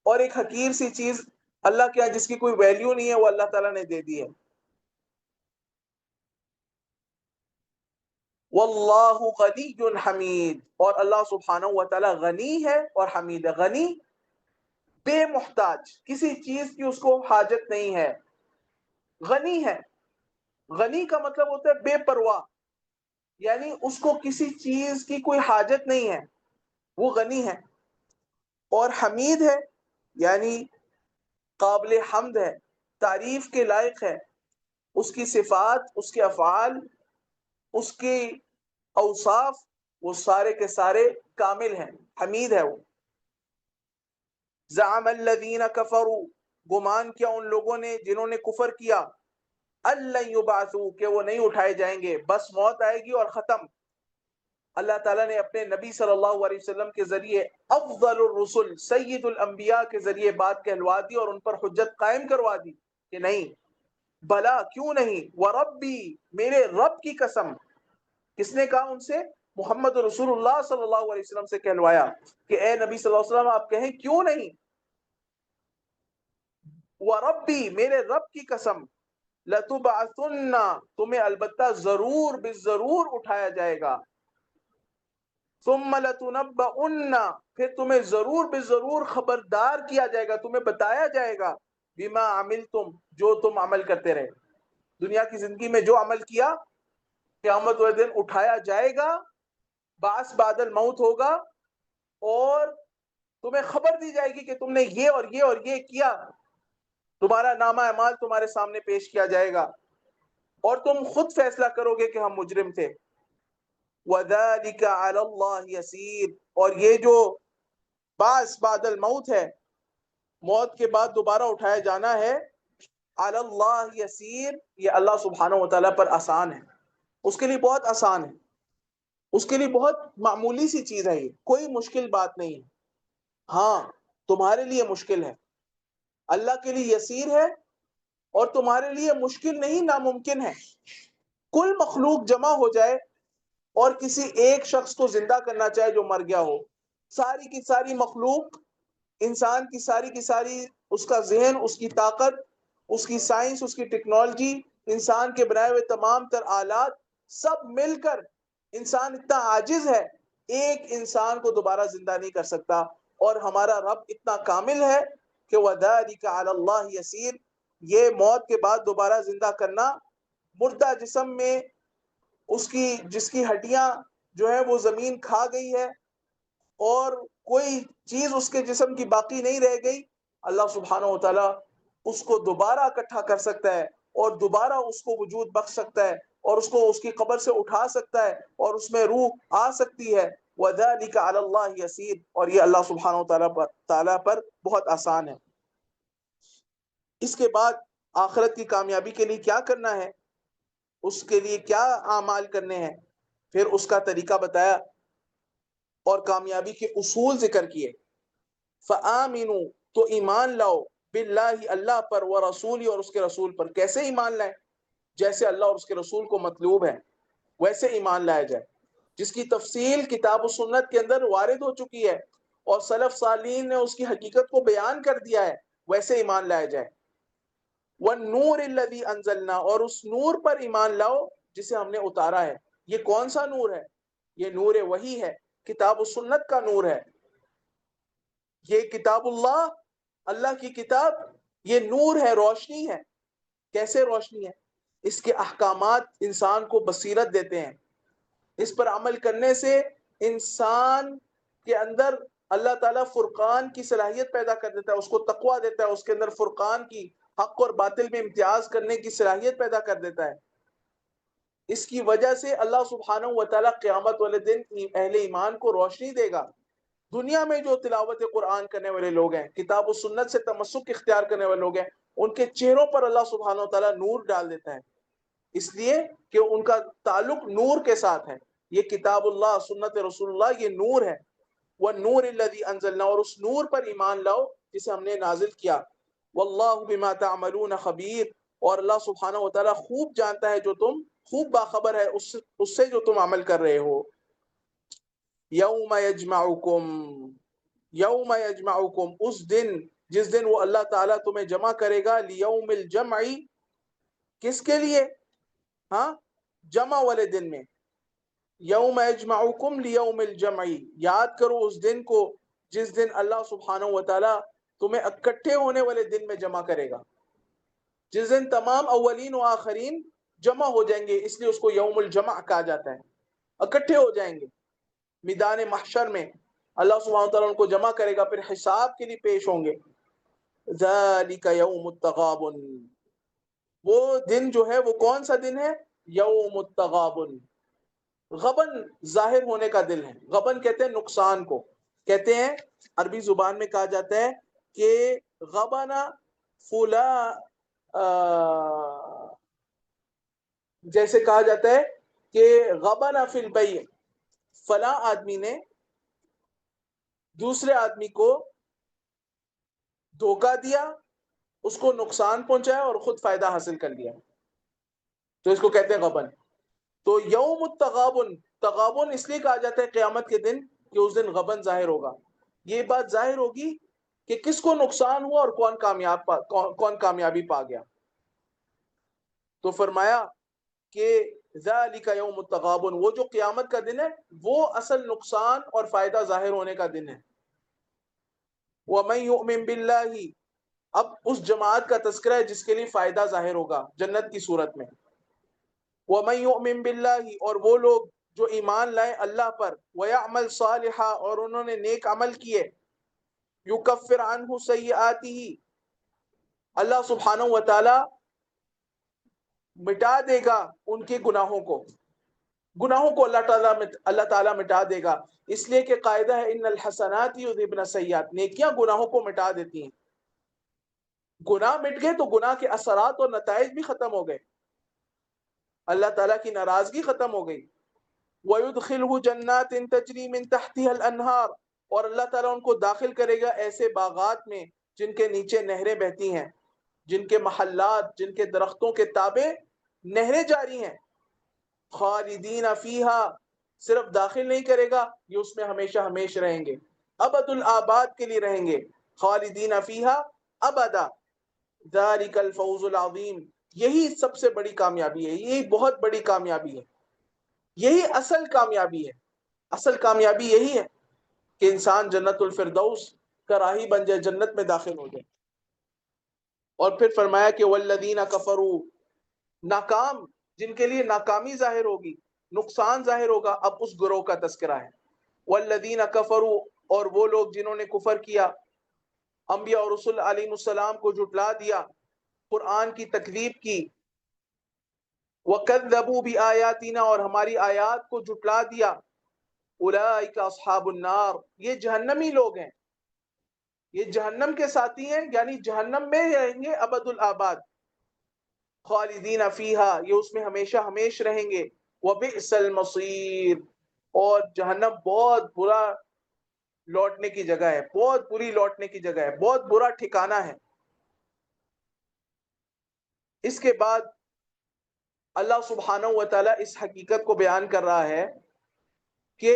اور ایک حقیر سی چیز اللہ کے ہاں جس کی کوئی ویلیو نہیں ہے وہ اللہ تعالیٰ نے دے دی ہے۔ واللہ غنی حمید، اور اللہ سبحانہ و تعالیٰ غنی ہے اور حمید ہے۔ غنی بے محتاج، کسی چیز کی اس کو حاجت نہیں ہے، غنی ہے۔ غنی کا مطلب ہوتا ہے بے پرواہ، یعنی اس کو کسی چیز کی کوئی حاجت نہیں ہے، وہ غنی ہے۔ اور حمید ہے یعنی قابل حمد ہے، تعریف کے لائق ہے، اس کی صفات، اس کے افعال، اس کے اوصاف، وہ سارے کے سارے کامل ہیں، حمید ہے وہ۔ زعم الذین کفروا، گمان کیا ان لوگوں نے جنہوں نے کفر کیا، اللہ یبعثوا، کہ وہ نہیں اٹھائے جائیں گے، بس موت آئے گی اور ختم۔ اللہ تعالیٰ نے اپنے نبی صلی اللہ علیہ وسلم کے ذریعے، افضل الرسل، سید الانبیاء کے ذریعے بات کہلوا دی اور ان پر حجت قائم کروا دی کہ نہیں، بلا، کیوں نہیں، وربی، میرے رب کی قسم۔ کس نے کہا ان سے؟ محمد رسول اللہ صلی اللہ علیہ وسلم سے کہلوایا کہ اے نبی صلی اللہ علیہ وسلم آپ کہیں کیوں نہیں، وَرَبِّي میرے رب کی قسم لَتُبْعَثُنَّ تمہیں البتہ ضرور بالضرور اٹھایا جائے گا ثُمَّ لَتُنَبَّؤُنَّ پھر تمہیں ضرور بالضرور خبردار کیا جائے گا، تمہیں بتایا جائے گا بِمَا عَمِلْتُمْ جو تم عمل کرتے رہے، دنیا کی زندگی میں جو عمل کیا قیامت والے دن اٹھایا جائے گا، بعث بعد الموت ہوگا اور تمہیں خبر دی جائے گی کہ تم نے یہ اور یہ اور یہ کیا، تمہارا نامہ اعمال تمہارے سامنے پیش کیا جائے گا اور تم خود فیصلہ کرو گے کہ ہم مجرم تھے۔ وَذَلِكَ عَلَى اللَّهِ يَسِيرٌ اور یہ جو بعث بعد الموت ہے، موت کے بعد دوبارہ اٹھایا جانا ہے، عَلَى اللَّهِ يَسِيرٌ یہ اللہ سبحانہ وتعالیٰ پر آسان ہے، اس کے لیے بہت آسان ہے، اس کے لیے بہت معمولی سی چیز ہے، یہ کوئی مشکل بات نہیں ہے۔ ہاں تمہارے لیے مشکل ہے، اللہ کے لیے یسیر ہے اور تمہارے لیے مشکل نہیں ناممکن ہے۔ کل مخلوق جمع ہو جائے اور کسی ایک شخص کو زندہ کرنا چاہے جو مر گیا ہو، ساری کی ساری مخلوق، انسان کی ساری اس کا ذہن، اس کی طاقت، اس کی سائنس، اس کی ٹیکنالوجی، انسان کے بنائے ہوئے تمام تر آلات سب مل کر انسان اتنا عاجز ہے، ایک انسان کو دوبارہ زندہ نہیں کر سکتا، اور ہمارا رب اتنا کامل ہے کہ وَذَلِكَ عَلَى اللَّهِ يَسِيرٌ یہ موت کے بعد دوبارہ زندہ کرنا، مردہ جسم میں جس کی ہڈیاں جو ہے وہ زمین کھا گئی ہے اور کوئی چیز اس کے جسم کی باقی نہیں رہ گئی، اللہ سبحانہ وتعالیٰ اس کو دوبارہ اکٹھا کر سکتا ہے اور دوبارہ اس کو وجود بخش سکتا ہے اور اس کو اس کی قبر سے اٹھا سکتا ہے اور اس میں روح آ سکتی ہے۔ وَذَلِكَ عَلَى اللَّهِ يَسِيرٌ اور یہ اللہ سبحانہ وتعالیٰ پر بہت آسان ہے۔ اس کے بعد آخرت کی کامیابی کے لیے کیا کرنا ہے، اس کے لیے کیا اعمال کرنے ہیں، پھر اس کا طریقہ بتایا اور کامیابی کے اصول ذکر کیے۔ فآمنوا تو ایمان لاؤ باللہ اللہ پر، ورسولی اور اس کے رسول پر۔ کیسے ایمان لائیں؟ جیسے اللہ اور اس کے رسول کو مطلوب ہے ویسے ایمان لایا جائے، جس کی تفصیل کتاب و سنت کے اندر وارد ہو چکی ہے اور سلف صالحین نے اس کی حقیقت کو بیان کر دیا ہے، ویسے ایمان لایا جائے۔ وَالنُّورِ الَّذِي أَنزَلْنَا اور اس نور پر ایمان لاؤ جسے ہم نے اتارا ہے۔ یہ کون سا نور ہے؟ یہ نور وحی ہے، کتاب و سنت کا نور ہے۔ یہ کتاب اللہ، اللہ کی کتاب، یہ نور ہے، روشنی ہے۔ کیسے روشنی ہے؟ اس کے احکامات انسان کو بصیرت دیتے ہیں، اس پر عمل کرنے سے انسان کے اندر اللہ تعالیٰ فرقان کی صلاحیت پیدا کر دیتا ہے، اس کو تقویٰ دیتا ہے، اس کے اندر فرقان کی، حق اور باطل میں امتیاز کرنے کی صلاحیت پیدا کر دیتا ہے۔ اس کی وجہ سے اللہ سبحانہ وتعالیٰ قیامت والے دن اہل ایمان کو روشنی دے گا۔ دنیا میں جو تلاوت قرآن کرنے والے لوگ ہیں، کتاب و سنت سے تمسک اختیار کرنے والے لوگ ہیں، ان کے چہروں پر اللہ سبحانہ وتعالیٰ نور ڈال دیتا ہے، اس لیے کہ ان کا تعلق نور کے ساتھ ہے۔ یہ کتاب اللہ، سنت رسول اللہ، یہ نور ہے۔ وَالنُّورِ الَّذِي أَنزَلْنَا اور اس نور پر ایمان لاؤ جسے ہم نے نازل کیا۔ وَاللَّهُ بِمَا تَعْمَلُونَ خَبِيرٌ اور اللہ سبحانہ وتعالیٰ خوب جانتا ہے، جو تم خوب باخبر ہے اس سے جو تم عمل کر رہے ہو۔ یوم یجمعکم اس دن جس دن وہ اللہ تعالیٰ تمہیں جمع کرے گا، لیوم الجمع کس کے لیے؟ ہاں جمع والے دن میں، یوم یجمعکم لیوم الجمع یاد کرو اس دن کو جس دن اللہ سبحانہ وتعالیٰ تمہیں اکٹھے ہونے والے دن میں جمع کرے گا، جس دن تمام اولین و آخرین جمع ہو جائیں گے، اس لیے اس کو یوم الجمع کہا جاتا ہے۔ اکٹھے ہو جائیں گے میدان محشر میں، اللہ سبحانہ وتعالیٰ ان کو جمع کرے گا، پھر حساب کے لیے پیش ہوں گے۔ ذالک یوم التغابن وہ دن جو ہے وہ کون سا دن ہے؟ یوم التغابن، غبن ظاہر ہونے کا دن ہے۔ غبن کہتے ہیں نقصان کو، کہتے ہیں عربی زبان میں کہا جاتا ہے کہ غبنا فلا جیسے کہا جاتا ہے کہ غبنا فی البیع، فلاں آدمی نے دوسرے آدمی کو دھوکہ دیا، اس کو نقصان پہنچایا اور خود فائدہ حاصل کر لیا، تو اس کو کہتے ہیں غبن۔ تو یوم التغابن، تغابن اس لیے کہا جاتا ہے قیامت کے دن کہ اس دن غبن ظاہر ہوگا۔ یہ بات ظاہر ہوگی کہ کس کو نقصان ہوا اور کون کامیابی پا گیا. تو فرمایا کہ ذالک یوم التغابن، وہ جو قیامت کا دن ہے وہ اصل نقصان اور فائدہ ظاہر ہونے کا دن ہے. وَمَن يُؤْمِن بِاللَّهِ، اب اس جماعت کا تذکرہ ہے جس کے لیے فائدہ ظاہر ہوگا جنت کی صورت میں. وَمَن يُؤْمِن بِاللَّهِ، اور وہ لوگ جو ایمان لائیں اللہ پر، وَيَعْمَلْ صَالِحًا، اور انہوں نے نیک عمل کیے، يُكَفِّرْ عَنْهُ سَيِّئَاتِهِ، اللہ سبحانہ و تعالی مٹا دے گا ان کے گناہوں کو اللہ تعالیٰ مٹا دے گا. اس لیے کہ قاعدہ ہے ان الحسنات یذھبن السیئات، نیکیاں گناہوں کو مٹا دیتی ہیں. گناہ مٹ گئے تو گناہ کے اثرات اور نتائج بھی ختم ہو گئے، اللہ تعالیٰ کی ناراضگی ختم ہو گئی. وَيُدْخِلْهُ جَنَّاتٍ تَجْرِي مِن تَحْتِهَا الْأَنْهَارُ، اور اللہ تعالیٰ ان کو داخل کرے گا ایسے باغات میں جن کے نیچے نہریں بہتی ہیں، جن کے محلات، جن کے درختوں کے تابع نہریں جاری ہیں. خالدین فیہا، صرف داخل نہیں کرے گا، یہ اس میں ہمیشہ ہمیش رہیں گے، ابد الآباد کے لیے رہیں گے. خالدین فیہا ابدا، ذالک الفوز العظیم، یہی سب سے بڑی کامیابی ہے، یہی بہت بڑی کامیابی ہے، یہی اصل کامیابی ہے. اصل کامیابی یہی ہے کہ انسان جنت الفردوس کا راہی بن جائے، جنت میں داخل ہو جائے. اور پھر فرمایا کہ والذین کفروا، ناکام، جن کے لیے ناکامی ظاہر ہوگی، نقصان ظاہر ہوگا، اب اس گروہ کا تذکرہ ہے. والذین کفروا، اور وہ لوگ جنہوں نے کفر کیا، انبیاء اور رسول علیہ السلام کو جھٹلا دیا، قرآن کی تکذیب کی. وَكَذَّبُوا بِآيَاتِنَا، اور ہماری آیات کو جھٹلا دیا. اولئک اصحاب النار، یہ جہنمی لوگ ہیں، یہ جہنم کے ساتھی ہیں، یعنی جہنم میں رہیں گے ابد الآباد. خالدین فیہا، یہ اس میں ہمیشہ ہمیش رہیں گے. وبئس المصیر، اور جہنم بہت برا لوٹنے کی جگہ ہے، بہت بری لوٹنے کی جگہ ہے، بہت برا ٹھکانہ ہے. اس کے بعد اللہ سبحانہ و تعالیٰ اس حقیقت کو بیان کر رہا ہے کہ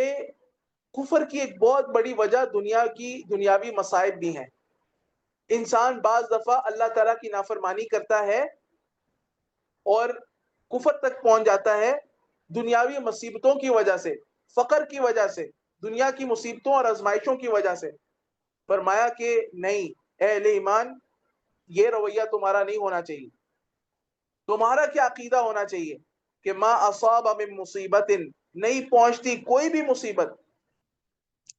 کفر کی ایک بہت بڑی وجہ دنیاوی مصائب بھی ہیں. انسان بعض دفعہ اللہ تعالیٰ کی نافرمانی کرتا ہے اور کفر تک پہنچ جاتا ہے دنیاوی مصیبتوں کی وجہ سے، فقر کی وجہ سے، دنیا کی مصیبتوں اور آزمائشوں کی وجہ سے. فرمایا کہ نہیں، اے اہل ایمان، یہ رویہ تمہارا نہیں ہونا چاہیے. تمہارا کیا عقیدہ ہونا چاہیے کہ ما اصاب من مصیبت، نہیں پہنچتی کوئی بھی مصیبت.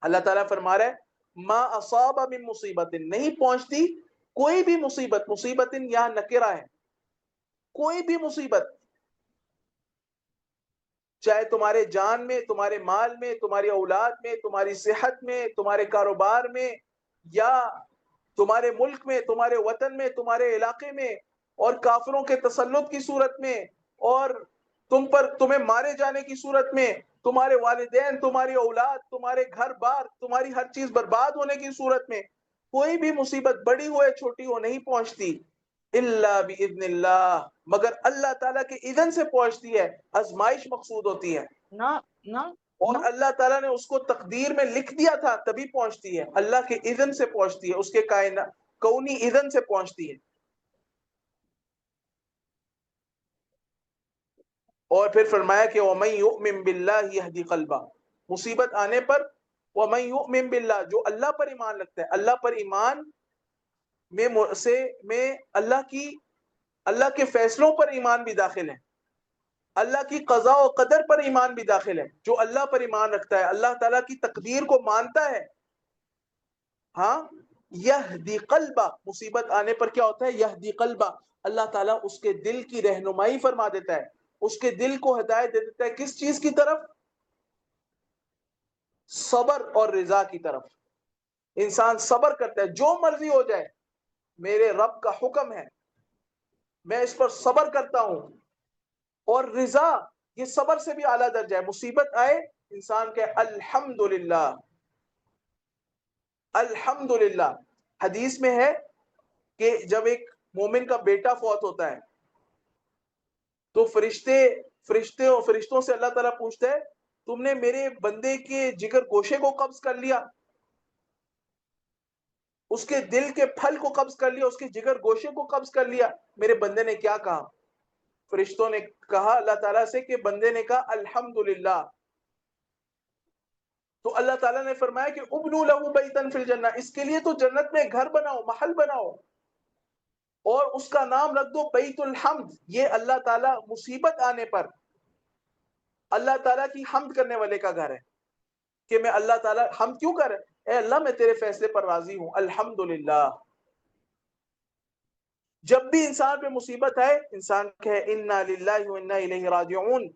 اللہ تعالیٰ فرما رہا ہے ما اصاب من مصیبت، نہیں پہنچتی کوئی بھی مصیبت. مصیبت یہاں نکرہ ہے، کوئی بھی مصیبت، چاہے تمہارے جان میں، تمہارے مال میں، تمہاری اولاد میں، تمہاری صحت میں، تمہارے کاروبار میں، یا تمہارے ملک میں، تمہارے وطن میں، تمہارے علاقے میں، اور کافروں کے تسلط کی صورت میں، اور تمہیں مارے جانے کی صورت میں، تمہارے والدین، تمہاری اولاد، تمہارے گھر بار، تمہاری ہر چیز برباد ہونے کی صورت میں، کوئی بھی مصیبت بڑی ہو یا چھوٹی ہو نہیں پہنچتی الا باذن اللہ، مگر اللہ تعالیٰ کے اذن سے پہنچتی ہے. آزمائش مقصود ہوتی ہے، اور اللہ تعالیٰ نے اس کو تقدیر میں لکھ دیا تھا تبھی پہنچتی ہے. اللہ کے اذن سے پہنچتی ہے، اس کے کونی اذن سے پہنچتی ہے. اور پھر فرمایا کہ وَمَن يُؤْمِن بِاللَّهِ يَهْدِ قَلْبَهُ، مصیبت آنے پر وَمَن يُؤْمِن بِاللَّهِ، جو اللہ پر ایمان رکھتا ہے، اللہ پر ایمان میں اللہ کے فیصلوں پر ایمان بھی داخل ہے، اللہ کی قضاء و قدر پر ایمان بھی داخل ہے. جو اللہ پر ایمان رکھتا ہے، اللہ تعالیٰ کی تقدیر کو مانتا ہے، ہاں، یہدی قلبہ، مصیبت آنے پر کیا ہوتا ہے؟ یہدی قلبہ، اللہ تعالیٰ اس کے دل کی رہنمائی فرما دیتا ہے، اس کے دل کو ہدایت دے دیتا ہے. کس چیز کی طرف؟ صبر اور رضا کی طرف. انسان صبر کرتا ہے، جو مرضی ہو جائے میرے رب کا حکم ہے، میں اس پر صبر کرتا ہوں. اور رضا، یہ صبر سے بھی اعلیٰ درجہ ہے. مصیبت آئے انسان کہ الحمدللہ، الحمدللہ. حدیث میں ہے کہ جب ایک مومن کا بیٹا فوت ہوتا ہے تو فرشتوں سے اللہ تعالیٰ پوچھتا ہے تم نے میرے بندے کے جگر گوشے کو قبض کر لیا؟ اس کے دل کے پھل کو قبض کر لیا، اس کے جگر گوشے کو قبض کر لیا. میرے بندے نے کیا کہا؟ فرشتوں نے کہا اللہ تعالیٰ سے کہ بندے نے کہا الحمدللہ. تو اللہ تعالیٰ نے فرمایا کہ ابنوا لہ بیتا فی الجنہ، اس کے لیے تو جنت میں گھر بناؤ، محل بناؤ، اور اس کا نام رکھ دو بیت الحمد. یہ اللہ تعالیٰ مصیبت آنے پر اللہ تعالیٰ کی حمد کرنے والے کا گھر ہے. کہ میں اللہ تعالیٰ حمد کیوں کر اے اللہ میں تیرے فیصلے پر راضی ہوں الحمدللہ. جب بھی انسان پہ مصیبت ہے انسان کہے انا للہ و انا الیہ راجعون،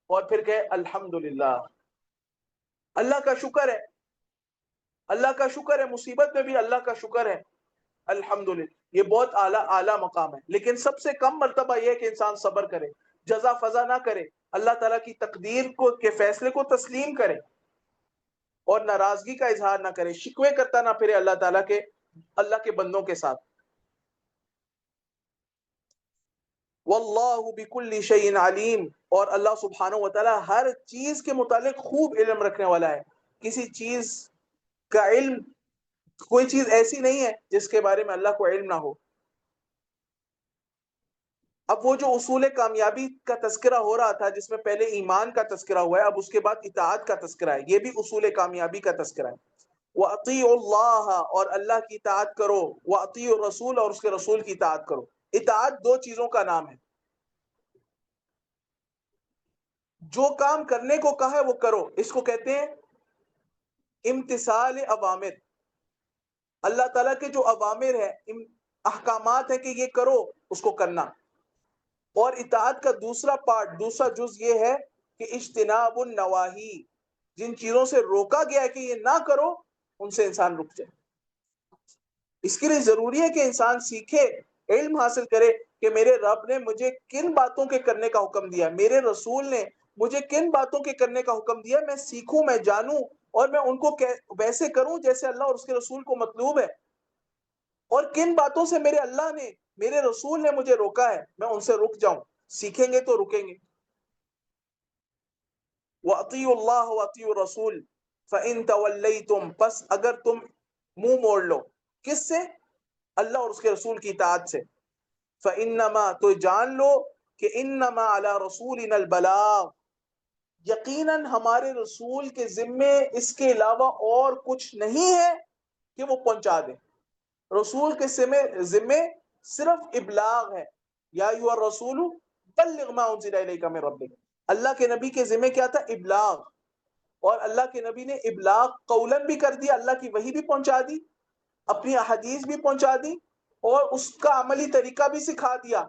اور پھر کہے الحمدللہ. اللہ کا شکر ہے، اللہ کا شکر ہے، مصیبت میں بھی اللہ کا شکر ہے الحمدللہ. یہ بہت اعلیٰ مقام ہے. لیکن سب سے کم مرتبہ یہ ہے کہ انسان صبر کرے، جزا فضا نہ کرے، اللہ تعالیٰ کی تقدیر کو کے فیصلے کو تسلیم کرے اور ناراضگی کا اظہار نہ کرے، شکوے کرتا نہ پھرے اللہ کے بندوں کے ساتھ. واللہ بکل شیء علیم، اور اللہ سبحانہ و تعالیٰ ہر چیز کے متعلق خوب علم رکھنے والا ہے. کسی چیز کا علم، کوئی چیز ایسی نہیں ہے جس کے بارے میں اللہ کو علم نہ ہو. اب وہ جو اصول کامیابی کا تذکرہ ہو رہا تھا جس میں پہلے ایمان کا تذکرہ ہوا ہے، اب اس کے بعد اطاعت کا تذکرہ ہے. یہ بھی اصول کامیابی کا تذکرہ ہے. وَأَطِيعُوا اللَّهَ، اور اللہ کی اطاعت کرو، وَأَطِيعُوا الرَّسُولَ، اور اس کے رسول کی اطاعت کرو. اطاعت دو چیزوں کا نام ہے. جو کام کرنے کو کہا ہے وہ کرو، اس کو کہتے ہیں امتثال اوامر. اللہ تعالیٰ کے جو اوامر ہیں، احکامات ہیں کہ یہ کرو، اس کو کرنا. اور اطاعت کا دوسرا پارٹ، دوسرا جز یہ ہے کہ اجتناب النواہی، جن چیزوں سے روکا گیا ہے کہ یہ نہ کرو ان سے انسان رک جائے. اس کے لیے ضروری ہے کہ انسان سیکھے، علم حاصل کرے کہ میرے رب نے مجھے کن باتوں کے کرنے کا حکم دیا، میرے رسول نے مجھے کن باتوں کے کرنے کا حکم دیا. میں سیکھوں، میں جانوں، اور میں ان کو ویسے کروں جیسے اللہ اور اس کے رسول کو مطلوب ہے. اور کن باتوں سے میرے اللہ نے، میرے رسول نے مجھے روکا ہے، میں ان سے رک جاؤں. سیکھیں گے تو رکیں گے. وَأَطِيعُوا اللَّهَ وَأَطِيعُوا الرَّسُولَ فَإِن تَوَلَّيْتُمْ، پس اگر تم منہ موڑ لو، کس سے؟ اللہ اور اس کے رسول کی اطاعت سے. فَإِنَّمَا، تو جان لو کہ إِنَّمَا عَلَى رَسُولِنَا الْبَلَاغُ، یقیناً ہمارے رسول کے ذمے اس کے علاوہ اور کچھ نہیں ہے کہ وہ پہنچا دیں. رسول کے ذمے صرف ابلاغ ہے. یا ایھا الرسول بلغ ما انزل الیک من ربک، اللہ کے نبی کے ذمے کیا تھا؟ ابلاغ. اور اللہ کے نبی نے ابلاغ قولاً بھی کر دیا، اللہ کی وحی بھی پہنچا دی، اپنی احادیث بھی پہنچا دی، اور اس کا عملی طریقہ بھی سکھا دیا،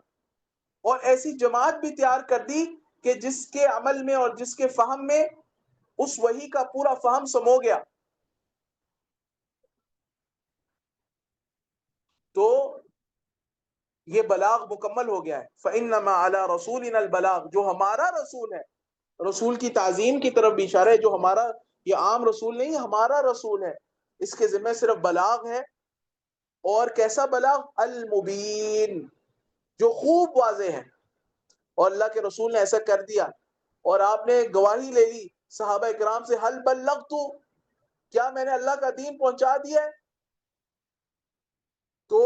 اور ایسی جماعت بھی تیار کر دی کہ جس کے عمل میں اور جس کے فہم میں اس وحی کا پورا فہم سمو گیا. تو یہ بلاغ مکمل ہو گیا ہے. فَإِنَّمَا عَلَى رَسُولِنَا الْبَلَاغُ، جو ہمارا رسول ہے، رسول کی تعظیم کی طرف بھی اشارہ ہے، جو ہمارا، یہ عام رسول نہیں، ہمارا رسول ہے، اس کے ذمہ صرف بلاغ ہے. اور کیسا بلاغ؟ المبین، جو خوب واضح ہے. اور اللہ کے رسول نے ایسا کر دیا، اور آپ نے گواہی لے لی صحابہ اکرام سے، حل بلغت، کیا میں نے اللہ کا دین پہنچا دیا ہے؟ تو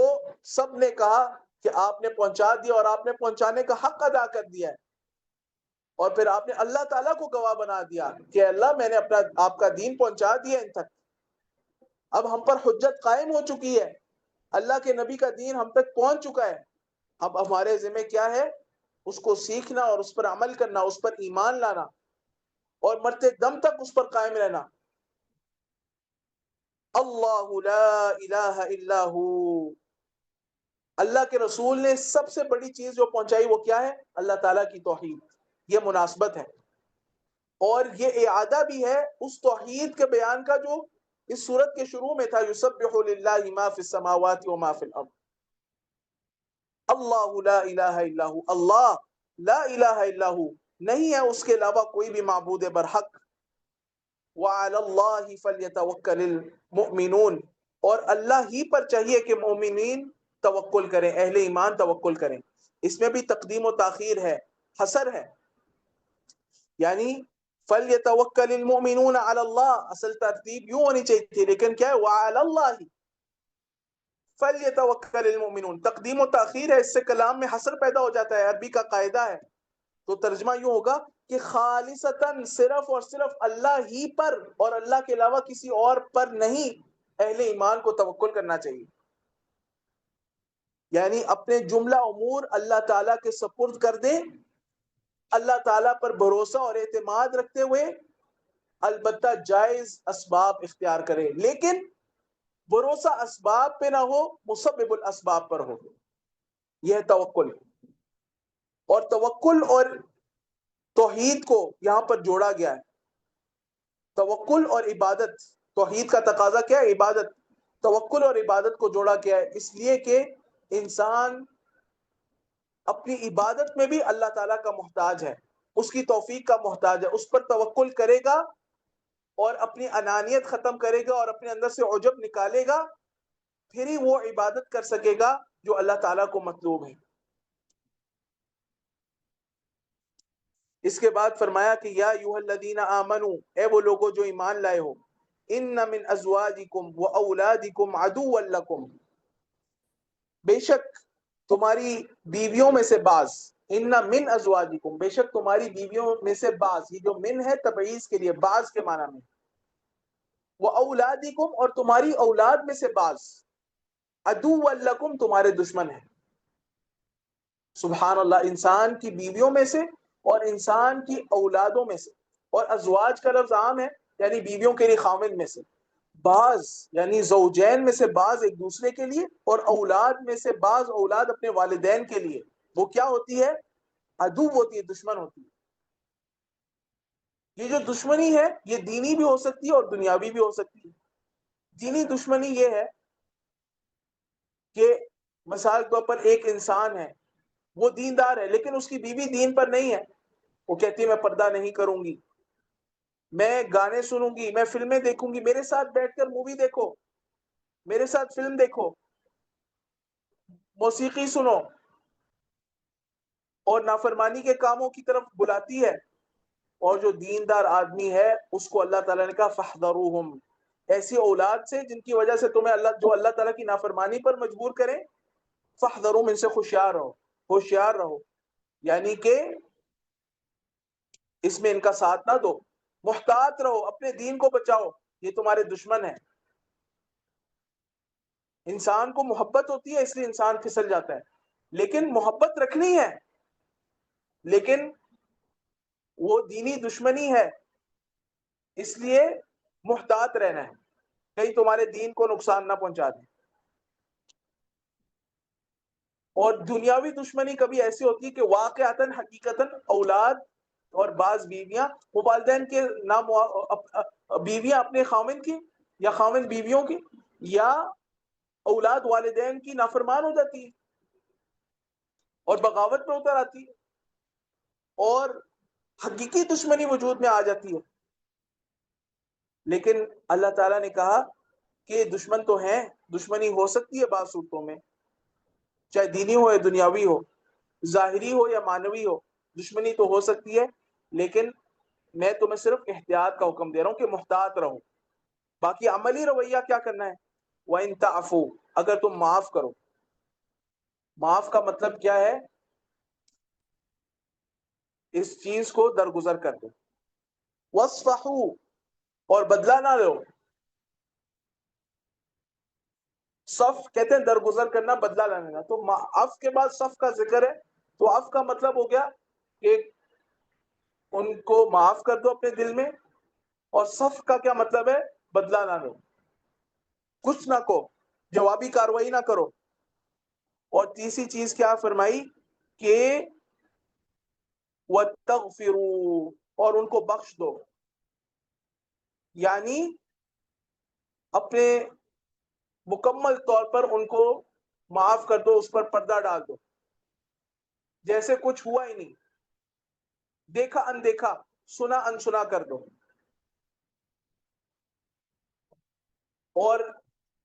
سب نے کہا کہ آپ نے پہنچا دیا، اور آپ نے پہنچانے کا حق ادا کر دیا ہے. اور پھر آپ نے اللہ تعالیٰ کو گواہ بنا دیا کہ اللہ میں نے آپ کا دین پہنچا دیا ان تک. اب ہم پر حجت قائم ہو چکی ہے، اللہ کے نبی کا دین ہم تک پہنچ چکا ہے. اب ہمارے ذمہ کیا ہے؟ اس کو سیکھنا اور اس پر عمل کرنا، اس پر ایمان لانا، اور مرتے دم تک اس پر قائم رہنا. اللہ لا الہ الا ہو، اللہ کے رسول نے سب سے بڑی چیز جو پہنچائی وہ کیا ہے؟ اللہ تعالیٰ کی توحید. یہ مناسبت ہے، اور یہ اعادہ بھی ہے اس توحید کے بیان کا جو اس سورت کے شروع میں تھا، یسبح للہ ما فی السماوات وما فی الارض. اللہ لا الہ الا ہو، اللہ لا الہ الا ہو، نہیں ہے اس کے علاوہ کوئی بھی معبود برحق. وعلی اللہ فلیتوکل المؤمنون، اور اللہ ہی پر چاہیے کہ مومنین توکل کریں، اہل ایمان توکل کریں. اس میں بھی تقدیم و تاخیر ہے، حصر ہے. یعنی فَلْيَتَوَكَّلِ الْمُؤْمِنُونَ عَلَى اللَّهِ، اصل ترتیب یوں ہونی چاہیے تھی، لیکن کیا ہے وَعَلَى اللَّهِ فَلْيَتَوَكَّلِ الْمُؤْمِنُونَ، تقدیم و تاخیر ہے، اس سے کلام میں حصر پیدا ہو جاتا ہے، عربی کا قاعدہ ہے. تو ترجمہ یوں ہوگا کہ خالصتاً صرف اور صرف اللہ ہی پر اور اللہ کے علاوہ کسی اور پر نہیں اہل ایمان کو توکل کرنا چاہیے. یعنی اپنے جملہ امور اللہ تعالیٰ کے سپرد کر دیں، اللہ تعالیٰ پر بھروسہ اور اعتماد رکھتے ہوئے البتہ جائز اسباب اختیار کرے، لیکن بھروسہ اسباب پہ نہ ہو، مسبب الاسباب پر ہو. یہ توکل. اور توکل اور توحید کو یہاں پر جوڑا گیا ہے. توکل اور عبادت، توحید کا تقاضا کیا ہے؟ عبادت. توکل اور عبادت کو جوڑا گیا ہے اس لیے کہ انسان اپنی عبادت میں بھی اللہ تعالیٰ کا محتاج ہے، اس کی توفیق کا محتاج ہے. اس پر توکل کرے گا اور اپنی انانیت ختم کرے گا اور اپنے اندر سے عجب نکالے گا، پھر ہی وہ عبادت کر سکے گا جو اللہ تعالیٰ کو مطلوب ہے. اس کے بعد فرمایا کہ یا ایھا الذین آمنوا، اے وہ لوگوں جو ایمان لائے ہو، ان من ازواجکم واولادکم عدوا لکم، بے شک تمہاری بیویوں میں سے بعض، ان من ازواجکم، بے شک تمہاری بیویوں میں سے بعض، یہ جو من ہے تبعیض کے لیے، بعض کے معنی میں، واولادکم، اور تمہاری اولاد میں سے بعض، عدوا لکم، تمہارے دشمن ہیں. سبحان اللہ. انسان کی بیویوں میں سے اور انسان کی اولادوں میں سے، اور ازواج کا لفظ عام ہے یعنی بیویوں کے لیے خاوند میں سے، بعض یعنی زوجین میں سے بعض ایک دوسرے کے لیے، اور اولاد میں سے بعض اولاد اپنے والدین کے لیے. وہ کیا ہوتی ہے؟ عدو ہوتی ہے، دشمن ہوتی ہے. یہ جو دشمنی ہے یہ دینی بھی ہو سکتی ہے اور دنیاوی بھی ہو سکتی ہے. دینی دشمنی یہ ہے کہ مثال کے طور پر ایک انسان ہے، وہ دیندار ہے لیکن اس کی بیوی دین پر نہیں ہے، وہ کہتی ہے میں پردہ نہیں کروں گی، میں گانے سنوں گی، میں فلمیں دیکھوں گی، میرے ساتھ بیٹھ کر مووی دیکھو، میرے ساتھ فلم دیکھو، موسیقی سنو، اور نافرمانی کے کاموں کی طرف بلاتی ہے. اور جو دیندار آدمی ہے اس کو اللہ تعالیٰ نے کہا فاحذروہم، ایسی اولاد سے جن کی وجہ سے تمہیں جو اللہ تعالیٰ کی نافرمانی پر مجبور کریں، فاحذروہم، ان سے ہوشیار رہو، ہوشیار رہو. یعنی کہ اس میں ان کا ساتھ نہ دو، محتاط رہو، اپنے دین کو بچاؤ، یہ تمہارے دشمن ہیں. انسان کو محبت ہوتی ہے اس لیے انسان پھسل جاتا ہے، لیکن محبت رکھنی ہے، لیکن وہ دینی دشمنی ہے اس لیے محتاط رہنا ہے، کہیں تمہارے دین کو نقصان نہ پہنچا دیں. اور دنیاوی دشمنی کبھی ایسی ہوتی ہے کہ واقعتاً حقیقتاً اولاد اور بعض بیویاں، وہ والدین کے نام، بیویاں اپنے خاوند کی یا خاوند بیویوں کی، یا اولاد والدین کی نافرمان ہو جاتی ہے اور بغاوت میں اتر آتی ہے اور حقیقی دشمنی وجود میں آ جاتی ہے. لیکن اللہ تعالیٰ نے کہا کہ دشمن تو ہیں، دشمنی ہو سکتی ہے بعض صورتوں میں، چاہے دینی ہو یا دنیاوی ہو، ظاہری ہو یا معنوی ہو، دشمنی تو ہو سکتی ہے، لیکن میں تمہیں صرف احتیاط کا حکم دے رہا ہوں کہ محتاط رہو. باقی عملی رویہ کیا کرنا ہے؟ وَإِن تَعْفُوا، اگر تم معاف کرو. معاف کا مطلب کیا ہے؟ اس چیز کو درگزر کر دو. وَاصْفَحُوا، اور بدلہ نہ لو. صف کہتے ہیں درگزر کرنا، بدلہ لینے کا. تو عفو کے بعد صف کا ذکر ہے، تو عفو کا مطلب ہو گیا کہ ان کو معاف کر دو اپنے دل میں، اور صف کا کیا مطلب ہے؟ بدلہ نہ لو، کچھ نہ کو، جوابی کاروائی نہ کرو. اور تیسری چیز کیا فرمائی کہ وَتَغْفِرُوا، اور ان کو بخش دو. یعنی اپنے مکمل طور پر ان کو معاف کر دو، اس پر پردہ ڈال دو، جیسے کچھ ہوا ہی نہیں، دیکھا اندیکھا، سنا انسنا کر دو. اور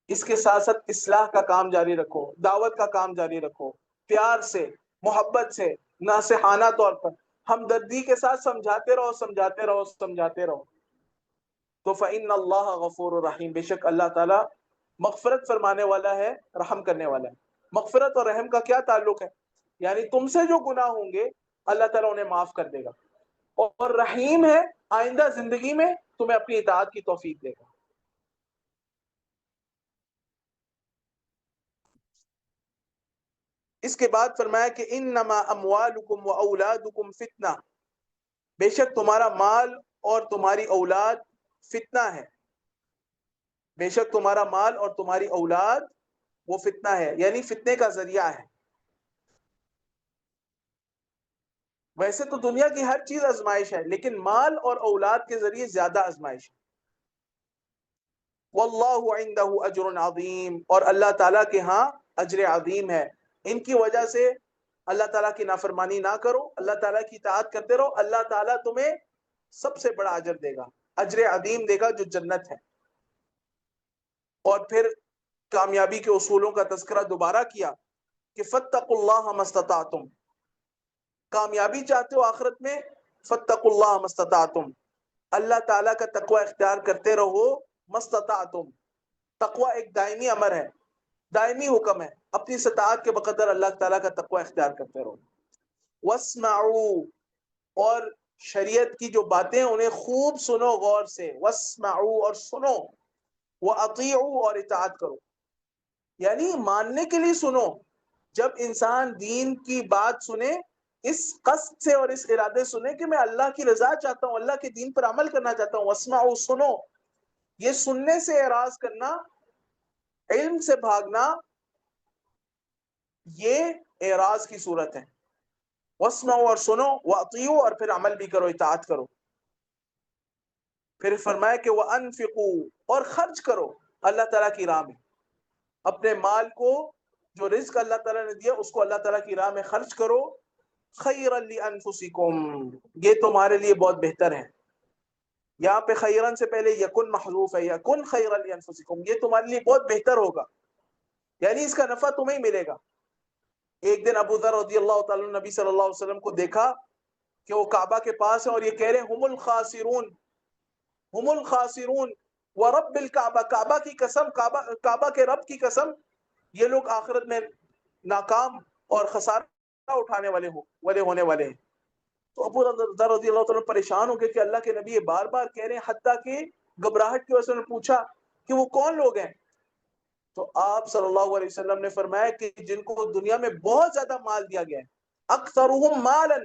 اس کے ساتھ ساتھ اصلاح کا کام جاری رکھو، دعوت کا کام جاری رکھو، پیار سے، محبت سے، ناصحانہ طور پر. ہمدردی کے ساتھ سمجھاتے رہو سمجھاتے رہو سمجھاتے رہو. تو فإن اللہ غفور رحیم، بے شک اللہ تعالیٰ مغفرت فرمانے والا ہے، رحم کرنے والا ہے. مغفرت اور رحم کا کیا تعلق ہے؟ یعنی تم سے جو گناہ ہوں گے اللہ تعالیٰ انہیں معاف کر دے گا، اور رحیم ہے، آئندہ زندگی میں تمہیں اپنی اطاعت کی توفیق دے گا. اس کے بعد فرمایا کہ انما اموالکم و اولادکم فتنہ، بے شک تمہارا مال اور تمہاری اولاد فتنہ ہے. بے شک تمہارا مال اور تمہاری اولاد وہ فتنہ ہے، یعنی فتنے کا ذریعہ ہے. ویسے تو دنیا کی ہر چیز آزمائش ہے، لیکن مال اور اولاد کے ذریعے زیادہ آزمائش ہے. واللہ عندہ اجر عظیم، اور اللہ تعالیٰ کے ہاں اجر عظیم ہے. ان کی وجہ سے اللہ تعالیٰ کی نافرمانی نہ کرو، اللہ تعالیٰ کی اطاعت کرتے رہو، اللہ تعالیٰ تمہیں سب سے بڑا اجر دے گا، اجر عظیم دے گا جو جنت ہے. اور پھر کامیابی کے اصولوں کا تذکرہ دوبارہ کیا کہ فاتقوا اللہ ما استطعتم، کامیابی چاہتے ہو آخرت میں، فاتقوا اللہ ما استطعتم، اللہ تعالیٰ کا تقوی اختیار کرتے رہو. ما استطعتم، تقوی ایک دائمی امر ہے، دائمی حکم ہے، اپنی استطاعت کے بقدر اللہ تعالیٰ کا تقوی اختیار کرتے رہو. واسمعوا، اور شریعت کی جو باتیں انہیں خوب سنو غور سے. واسمعوا، اور سنو. واطیعوا، اور اطاعت کرو، یعنی ماننے کے لیے سنو. جب انسان دین کی بات سنے اس قصد سے اور اس ارادے سنے کہ میں اللہ کی رضا چاہتا ہوں، اللہ کے دین پر عمل کرنا چاہتا ہوں. واسمعوا، سنو. یہ سننے سے اعراض کرنا، علم سے بھاگنا، یہ اعراض کی صورت ہے. واسمعوا، اور سنو. واطیعوا، اور پھر عمل بھی کرو، اطاعت کرو. پھر فرمایا کہ وانفقوا، اور خرچ کرو اللہ تعالیٰ کی راہ میں. اپنے مال کو، جو رزق اللہ تعالیٰ نے دیا اس کو اللہ تعالیٰ کی راہ میں خرچ کرو. خیرا لانفسکم، یہ تمہارے لیے بہت بہتر ہے. یہاں پہ خیرن سے پہلے یکن محذوف ہے، یکن خیرا لانفسکم، یہ تمہارے لیے بہت بہتر ہوگا، یعنی اس کا نفع تمہیں ملے گا. ایک دن ابو ذر رضی اللہ تعالیٰ نبی صلی اللہ علیہ وسلم کو دیکھا کہ وہ کعبہ کے پاس ہیں اور یہ کہہ رہے ہیں ہم الخاسرون، ہم الخاسرون ورب الکعبہ، کعبہ کی قسم، کعبہ کے رب کی قسم، یہ لوگ آخرت میں ناکام اور خسارہ اٹھانے والے ہونے والے ہیں. تو ابو ذر رضی اللہ تعالیٰ پریشان ہو گئے کہ اللہ کے نبی یہ بار بار کہہ رہے ہیں، حتیٰ کہ گھبراہٹ کی وجہ سے انہوں نے پوچھا کہ وہ کون لوگ ہیں. تو آپ صلی اللہ علیہ وسلم نے فرمایا کہ جن کو دنیا میں بہت زیادہ مال دیا گیا ہے، اکثرهم مالا،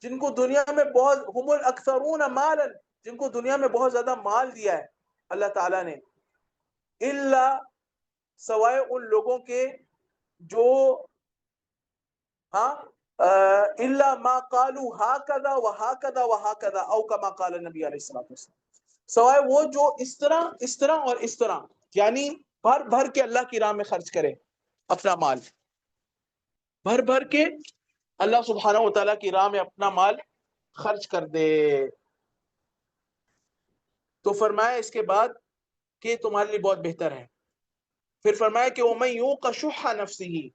جن کو دنیا میں بہت، هم الاکثرون مالا، جن کو دنیا میں بہت زیادہ مال دیا ہے اللہ تعالیٰ نے، الا، سوائے ان لوگوں کے جو ہاں الا ما قالوا هكذا وهكذا وهكذا او كما قال النبي علیہ الصلوۃ والسلام، سوائے وہ جو اس طرح اور اس طرح، یعنی بھر بھر کے اللہ کی راہ میں خرچ کرے اپنا مال، بھر بھر کے اللہ سبحانہ و تعالیٰ کی راہ میں اپنا مال خرچ کر دے. تو فرمایا اس کے بعد کہ تمہارے لیے بہت بہتر ہے. پھر فرمایا کہ وَمَن يُوقَ شُحَّ نَفْسِهِ،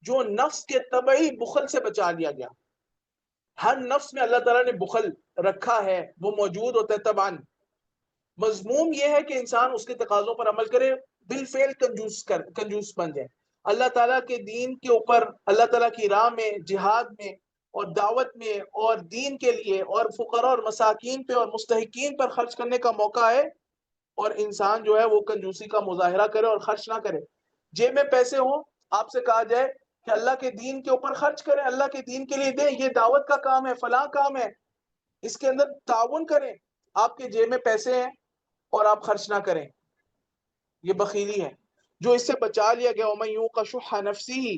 جو نفس کے طبعی بخل سے بچا لیا گیا. ہر نفس میں اللہ تعالیٰ نے بخل رکھا ہے، وہ موجود ہوتا ہے طبعاً. مضموم یہ ہے کہ انسان اس کے تقاضوں پر عمل کرے، بالفعل کنجوس بن جائے. اللہ تعالیٰ کے دین کے اوپر، اللہ تعالیٰ کی راہ میں، جہاد میں اور دعوت میں اور دین کے لیے اور فقراء اور مساکین پہ اور مستحقین پر خرچ کرنے کا موقع ہے، اور انسان جو ہے وہ کنجوسی کا مظاہرہ کرے اور خرچ نہ کرے. جیب میں پیسے ہوں، آپ سے کہا جائے کہ اللہ کے دین کے اوپر خرچ کریں، اللہ کے دین کے لیے دیں، یہ دعوت کا کام ہے، فلاں کام ہے، اس کے اندر تعاون کریں. آپ کے جیب میں پیسے ہیں اور آپ خرچ نہ کریں، یہ بخیلی ہے. جو اس سے بچا لیا گیا، وَمَن يُوقَ شُحَّ نَفْسِهِ،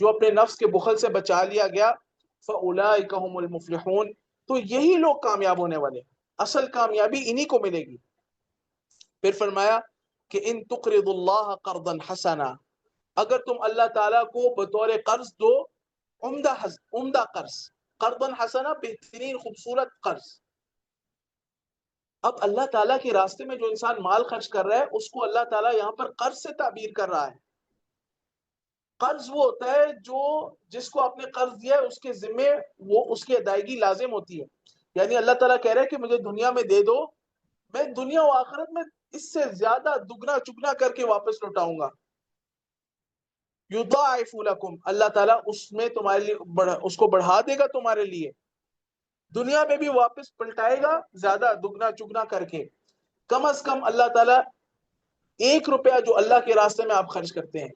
جو اپنے نفس کے بخل سے بچا لیا گیا، فَأُولَٰئِكَ هُمُ الْمُفْلِحُونَ، تو یہی لوگ کامیاب ہونے والے، اصل کامیابی انہی کو ملے گی. پھر فرمایا کہ ان تقرض اللہ قرضا حسنا، اگر تم اللہ تعالیٰ کو بطور قرض دو، عمدہ قرض، قرضا حسنا، بہترین خوبصورت قرض. اب اللہ تعالیٰ کے راستے میں جو انسان مال خرچ کر رہا ہے اس کو اللہ تعالیٰ یہاں پر قرض سے تعبیر کر رہا ہے. قرض وہ ہوتا ہے جو جس کو آپ نے قرض دیا ہے اس کے ذمے وہ اس کی ادائیگی لازم ہوتی ہے. یعنی اللہ تعالیٰ کہہ رہا ہے کہ مجھے دنیا میں دے دو، میں دنیا و آخرت میں اس سے زیادہ دگنا چگنا کر کے واپس لوٹاؤں گا. یضاعف لکم، اللہ تعالیٰ اس میں تمہارے لیے اس کو بڑھا دے گا تمہارے لیے، دنیا میں بھی واپس پلٹائے گا زیادہ دگنا چگنا کر کے. کم از کم اللہ تعالیٰ 1 روپیہ جو اللہ کے راستے میں آپ خرچ کرتے ہیں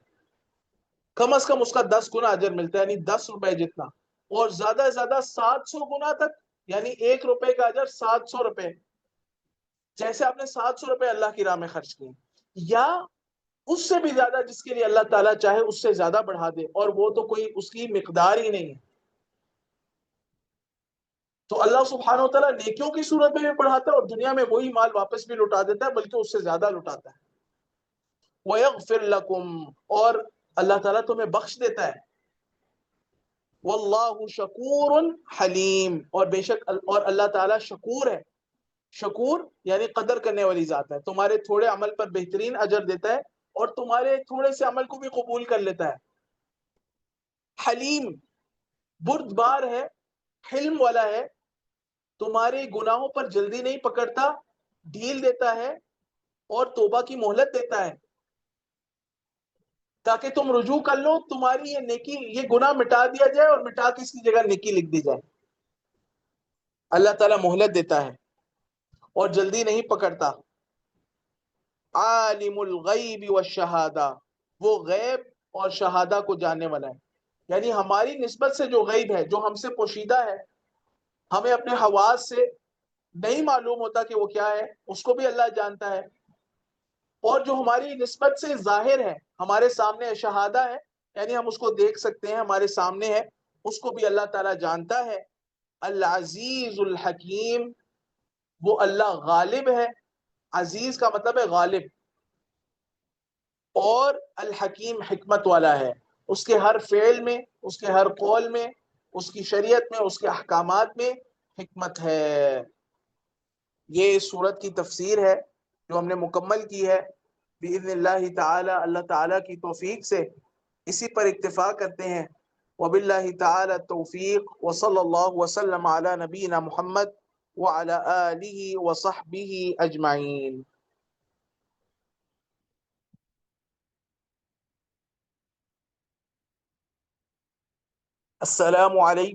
کم از کم اس کا 10 گنا اجر ملتا ہے، یعنی 10 روپے جتنا، اور زیادہ سے زیادہ 700 گنا تک، یعنی 1 روپے کا اجر 700 روپے. جیسے آپ نے 700 روپے اللہ کی راہ میں خرچ کیے، یا اس سے بھی زیادہ جس کے لیے اللہ تعالیٰ چاہے اس سے زیادہ بڑھا دے، اور وہ تو کوئی اس کی مقدار ہی نہیں ہے. تو اللہ سبحانہ وتعالیٰ نیکیوں کی صورت میں بھی بڑھاتا ہے اور دنیا میں وہی مال واپس بھی لوٹا دیتا ہے، بلکہ اس سے زیادہ لوٹاتا ہے. وَيَغْفِرْ لَكُمْ، اور اللہ تعالیٰ تمہیں بخش دیتا ہے. واللہ شکور حلیم، اور بے شک اور اللہ تعالیٰ شکور ہے. شکور یعنی قدر کرنے والی ذات ہے، تمہارے تھوڑے عمل پر بہترین اجر دیتا ہے اور تمہارے تھوڑے سے عمل کو بھی قبول کر لیتا ہے. حلیم بردبار ہے، حلم والا ہے، تمہارے گناہوں پر جلدی نہیں پکڑتا، ڈھیل دیتا ہے اور توبہ کی مہلت دیتا ہے تاکہ تم رجوع کر لو، تمہاری یہ نیکی یہ گناہ مٹا دیا جائے اور مٹا کے اس کی جگہ نیکی لکھ دی جائے. اللہ تعالیٰ مہلت دیتا ہے اور جلدی نہیں پکڑتا. عالم الغیب والشہادہ، وہ غیب اور شہادہ کو جاننے والا ہے. یعنی ہماری نسبت سے جو غیب ہے، جو ہم سے پوشیدہ ہے، ہمیں اپنے حواس سے نہیں معلوم ہوتا کہ وہ کیا ہے، اس کو بھی اللہ جانتا ہے. اور جو ہماری نسبت سے ظاہر ہے، ہمارے سامنے شہادہ ہے، یعنی ہم اس کو دیکھ سکتے ہیں، ہمارے سامنے ہے، اس کو بھی اللہ تعالیٰ جانتا ہے. العزیز الحکیم، وہ اللہ غالب ہے، عزیز کا مطلب ہے غالب، اور الحکیم حکمت والا ہے. اس کے ہر فعل میں، اس کے ہر قول میں، اس کی شریعت میں، اس کے احکامات میں حکمت ہے. یہ سورت کی تفسیر ہے جو ہم نے مکمل کی ہے بإذن اللہ تعالی. اللہ تعالیٰ کی توفیق سے اسی پر اکتفا کرتے ہیں. وباللہ تعالی التوفیق، وصلی اللہ وسلم علی نبینا محمد وعلی آلہ وصحبہ اجمعین. السلام علیکم.